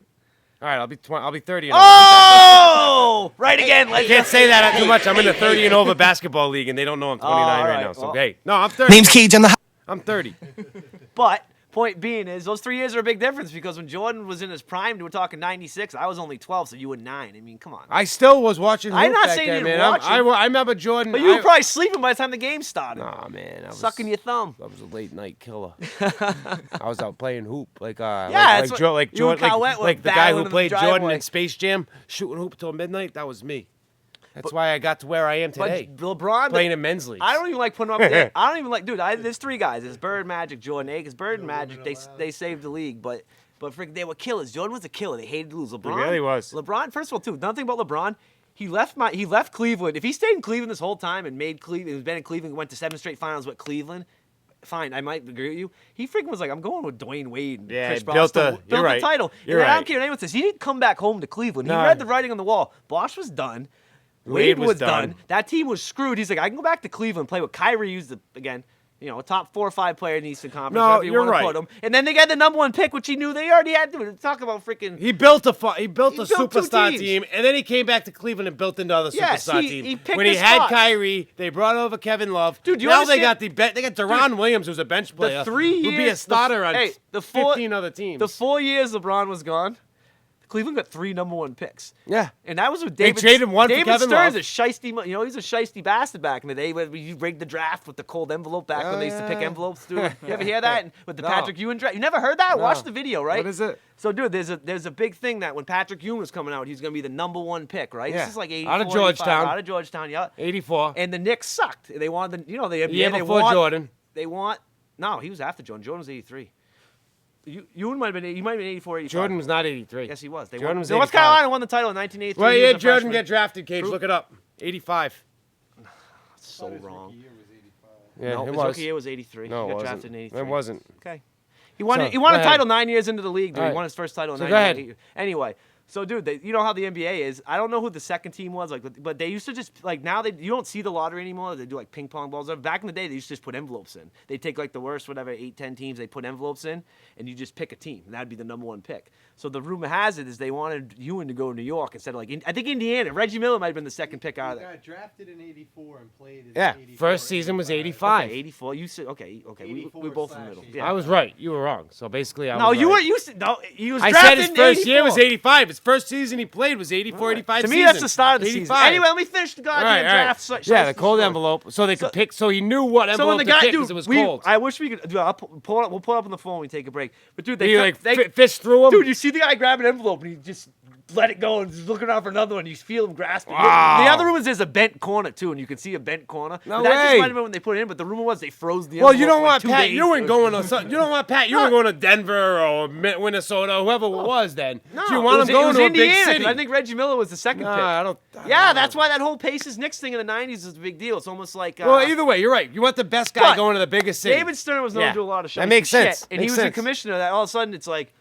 [SPEAKER 1] All right, I'll be 30.
[SPEAKER 2] Oh, right again.
[SPEAKER 1] I can't say that too much. I'm in the 30 and over basketball league, and they don't know I'm 29
[SPEAKER 2] all
[SPEAKER 1] right
[SPEAKER 2] right,
[SPEAKER 1] now. So
[SPEAKER 2] well.
[SPEAKER 1] hey, no, I'm 30.
[SPEAKER 8] Name's Cage on the.
[SPEAKER 1] I'm 30.
[SPEAKER 2] But Point being is those 3 years are a big difference because when Jordan was in his prime, we're talking 96. I was only 12, so you were 9. I mean, come on.
[SPEAKER 1] I still was watching hoop
[SPEAKER 2] I'm not
[SPEAKER 1] back
[SPEAKER 2] saying
[SPEAKER 1] then,
[SPEAKER 2] you didn't
[SPEAKER 1] man.
[SPEAKER 2] watch
[SPEAKER 1] I remember Jordan.
[SPEAKER 2] But you were probably sleeping by the time the game started.
[SPEAKER 1] Nah, man. I was,
[SPEAKER 2] Sucking your thumb.
[SPEAKER 1] I was a late night killer. I was out playing hoop
[SPEAKER 2] that's what-
[SPEAKER 1] like
[SPEAKER 2] you and
[SPEAKER 1] Jordan,
[SPEAKER 2] Kyle Wentworth
[SPEAKER 1] like the guy
[SPEAKER 2] battling
[SPEAKER 1] who
[SPEAKER 2] in the
[SPEAKER 1] played Jordan
[SPEAKER 2] driveway.
[SPEAKER 1] in Space Jam, shooting hoop till midnight. That was me. That's why I got to where I am today.
[SPEAKER 2] But LeBron,
[SPEAKER 1] playing in men's leagues.
[SPEAKER 2] I don't even like putting him up there. I don't even like, dude. There's 3 guys. There's Bird, Magic, Jordan. Because Bird and Magic, they saved the league, but frick, they were killers. Jordan was a killer. They hated to lose. LeBron,
[SPEAKER 1] He really was.
[SPEAKER 2] LeBron, first of all, too. Another thing about LeBron, he left Cleveland. If he stayed in Cleveland this whole time and made Cleveland, he's been in Cleveland, went to 7 straight finals with Cleveland. Fine, I might agree with you. He freaking was like, I'm going with Dwayne Wade. And
[SPEAKER 1] Yeah,
[SPEAKER 2] Chris
[SPEAKER 1] he
[SPEAKER 2] Bosh
[SPEAKER 1] built
[SPEAKER 2] to
[SPEAKER 1] the-
[SPEAKER 2] build
[SPEAKER 1] you're
[SPEAKER 2] the
[SPEAKER 1] right.
[SPEAKER 2] title.
[SPEAKER 1] You're
[SPEAKER 2] And I
[SPEAKER 1] right.
[SPEAKER 2] don't care what anyone says. He didn't come back home to Cleveland. He
[SPEAKER 1] No.
[SPEAKER 2] read the writing on the wall. Bosh was done. Wade was done. That team was screwed. He's like, I can go back to Cleveland, play with Kyrie, who's a top 4 or 5 player in the Eastern Conference.
[SPEAKER 1] No,
[SPEAKER 2] wherever you
[SPEAKER 1] you're
[SPEAKER 2] wanna
[SPEAKER 1] right.
[SPEAKER 2] Put him. And then they got the #1 pick, which he knew they already had to. Talk about freaking.
[SPEAKER 1] He built a
[SPEAKER 2] built 2
[SPEAKER 1] superstar
[SPEAKER 2] teams.
[SPEAKER 1] team, and then he came back to Cleveland and built another
[SPEAKER 2] Yes,
[SPEAKER 1] superstar
[SPEAKER 2] he
[SPEAKER 1] team.
[SPEAKER 2] picked
[SPEAKER 1] When he
[SPEAKER 2] his
[SPEAKER 1] had
[SPEAKER 2] spots.
[SPEAKER 1] Kyrie, they brought over Kevin Love.
[SPEAKER 2] Dude, you
[SPEAKER 1] now they
[SPEAKER 2] understand-
[SPEAKER 1] got they got Deron Williams, who's a bench player.
[SPEAKER 2] The 3 years
[SPEAKER 1] who'd be a starter on
[SPEAKER 2] the 4,
[SPEAKER 1] 15 other teams.
[SPEAKER 2] The 4 years LeBron was gone, Cleveland got 3 #1 picks.
[SPEAKER 1] Yeah.
[SPEAKER 2] And that was with
[SPEAKER 1] They
[SPEAKER 2] David.
[SPEAKER 1] traded one for
[SPEAKER 2] David
[SPEAKER 1] Kevin
[SPEAKER 2] Stern's
[SPEAKER 1] Love.
[SPEAKER 2] a shiesty, he's a shiesty bastard back in the day. Where you rigged the draft with the cold envelope back when they used to pick
[SPEAKER 1] yeah.
[SPEAKER 2] envelopes. Dude, you ever hear that? And with the
[SPEAKER 1] No.
[SPEAKER 2] Patrick Ewing draft, you never heard that?
[SPEAKER 1] No.
[SPEAKER 2] Watch the video, right?
[SPEAKER 1] What is it?
[SPEAKER 2] So, dude, there's a big thing that when Patrick Ewing was coming out, he's gonna be the #1 pick, right?
[SPEAKER 1] Yeah.
[SPEAKER 2] This is like 84,
[SPEAKER 1] Out of Georgetown.
[SPEAKER 2] 85, out of Georgetown, yeah.
[SPEAKER 1] 84.
[SPEAKER 2] And the Knicks sucked. They wanted the
[SPEAKER 1] The year before Jordan.
[SPEAKER 2] They want no, he was after Jordan. Jordan was 83. Ewing might have been 84, 85.
[SPEAKER 1] Jordan was not 83.
[SPEAKER 2] Yes, he was. They
[SPEAKER 1] Jordan
[SPEAKER 2] won.
[SPEAKER 1] was
[SPEAKER 2] North
[SPEAKER 1] 85.
[SPEAKER 2] Carolina won the title in 1983.
[SPEAKER 1] Well,
[SPEAKER 2] He
[SPEAKER 1] yeah,
[SPEAKER 2] was a
[SPEAKER 1] Jordan
[SPEAKER 2] freshman.
[SPEAKER 1] get drafted, Cage. Look it up. 85.
[SPEAKER 2] So wrong.
[SPEAKER 1] Yeah,
[SPEAKER 2] No,
[SPEAKER 1] it
[SPEAKER 2] his
[SPEAKER 1] was.
[SPEAKER 2] rookie year was 83.
[SPEAKER 1] No,
[SPEAKER 2] he
[SPEAKER 1] it
[SPEAKER 2] got
[SPEAKER 1] wasn't.
[SPEAKER 2] drafted in 83.
[SPEAKER 1] It wasn't.
[SPEAKER 2] Okay. He won.
[SPEAKER 1] So,
[SPEAKER 2] He won
[SPEAKER 1] go
[SPEAKER 2] a
[SPEAKER 1] ahead.
[SPEAKER 2] title 9 years into the league, dude.
[SPEAKER 1] All
[SPEAKER 2] He
[SPEAKER 1] right.
[SPEAKER 2] won his first title in
[SPEAKER 1] So go
[SPEAKER 2] 98.
[SPEAKER 1] ahead.
[SPEAKER 2] Anyway, so dude, you know how the NBA is. I don't know who the second team was, but they used to just now you don't see the lottery anymore. They do like ping pong balls. Back in the day, they used to just put envelopes in. They take like the worst, whatever, 8, 10 teams. They put envelopes in, and you just pick a team, and that'd be the #1 pick. So the rumor has it is they wanted Ewing to go to New York instead of I think Indiana. Reggie Miller might have been the second pick out of
[SPEAKER 4] He
[SPEAKER 2] there.
[SPEAKER 4] got drafted in '84 and played in
[SPEAKER 1] Yeah,
[SPEAKER 4] 84,
[SPEAKER 1] first season was 85.
[SPEAKER 2] Okay, 84. You said okay. We
[SPEAKER 4] 84
[SPEAKER 2] we're both in the middle.
[SPEAKER 4] slash
[SPEAKER 2] Yeah.
[SPEAKER 1] I was right. You were wrong. So basically, I
[SPEAKER 2] No,
[SPEAKER 1] was
[SPEAKER 2] you
[SPEAKER 1] right.
[SPEAKER 2] were. You said no. He was
[SPEAKER 1] I
[SPEAKER 2] drafted
[SPEAKER 1] said his
[SPEAKER 2] in
[SPEAKER 1] first year was
[SPEAKER 2] 84.
[SPEAKER 1] 85. His first season he played was 84, 85
[SPEAKER 2] To me,
[SPEAKER 1] season.
[SPEAKER 2] that's the start of the season.
[SPEAKER 1] 85.
[SPEAKER 2] Anyway, let me finish the goddamn
[SPEAKER 1] All right, all right.
[SPEAKER 2] draft.
[SPEAKER 1] Yeah, the cold
[SPEAKER 2] story.
[SPEAKER 1] envelope. So they could pick. So he knew what
[SPEAKER 2] So
[SPEAKER 1] envelope
[SPEAKER 2] when the
[SPEAKER 1] to
[SPEAKER 2] guy,
[SPEAKER 1] pick
[SPEAKER 2] dude,
[SPEAKER 1] because it was cold.
[SPEAKER 2] I wish we could. Dude, we'll pull it up on the phone when we take a break. But dude,
[SPEAKER 1] He
[SPEAKER 2] they
[SPEAKER 1] fish through him.
[SPEAKER 2] dude, you see the guy grab an envelope and he just let it go and he's looking around for another one. You feel him grasping.
[SPEAKER 1] Wow.
[SPEAKER 2] The other rumor is there's a bent corner too, and you can see a bent corner.
[SPEAKER 1] No
[SPEAKER 2] That just
[SPEAKER 1] way.
[SPEAKER 2] might have been when they put it in, but the rumor was they froze the
[SPEAKER 1] Well,
[SPEAKER 2] envelope.
[SPEAKER 1] you don't
[SPEAKER 2] for
[SPEAKER 1] want
[SPEAKER 2] like 2
[SPEAKER 1] Pat
[SPEAKER 2] days.
[SPEAKER 1] Ewing going to something. You don't want Pat Ewing going to Denver or Minnesota, whoever it was then.
[SPEAKER 2] No,
[SPEAKER 1] So you want him going to a
[SPEAKER 2] Indiana,
[SPEAKER 1] big
[SPEAKER 2] 'cause
[SPEAKER 1] city.
[SPEAKER 2] I think Reggie Miller was the second
[SPEAKER 1] Nah,
[SPEAKER 2] pick.
[SPEAKER 1] I don't.
[SPEAKER 2] Yeah, that's why that whole Pacers Knicks thing in the 90s is a big deal. It's almost like
[SPEAKER 1] Well, either way, you're right. You want the best guy
[SPEAKER 2] But
[SPEAKER 1] going to the biggest city.
[SPEAKER 2] David Stern was known
[SPEAKER 1] Yeah.
[SPEAKER 2] to do a lot of shit.
[SPEAKER 1] That makes sense.
[SPEAKER 2] And he
[SPEAKER 1] Makes
[SPEAKER 2] was a
[SPEAKER 1] sense.
[SPEAKER 2] commissioner that all of a sudden it's like,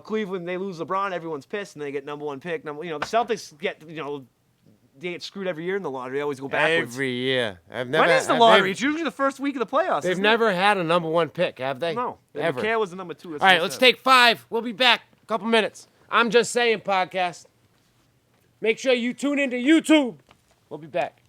[SPEAKER 2] Cleveland, they lose LeBron, everyone's pissed, and they get #1 pick. The Celtics get, they get screwed every year in the lottery. They always go backwards.
[SPEAKER 1] Every year. I've never.
[SPEAKER 2] When is the lottery? It's usually the first week of the playoffs.
[SPEAKER 1] They've
[SPEAKER 2] isn't it?
[SPEAKER 1] never had a #1 pick, have they?
[SPEAKER 2] No.
[SPEAKER 1] Ever.
[SPEAKER 2] McHale was the #2.
[SPEAKER 1] All right, let's take 5. We'll be back. A couple minutes. I'm Just Saying podcast. Make sure you tune into YouTube. We'll be back.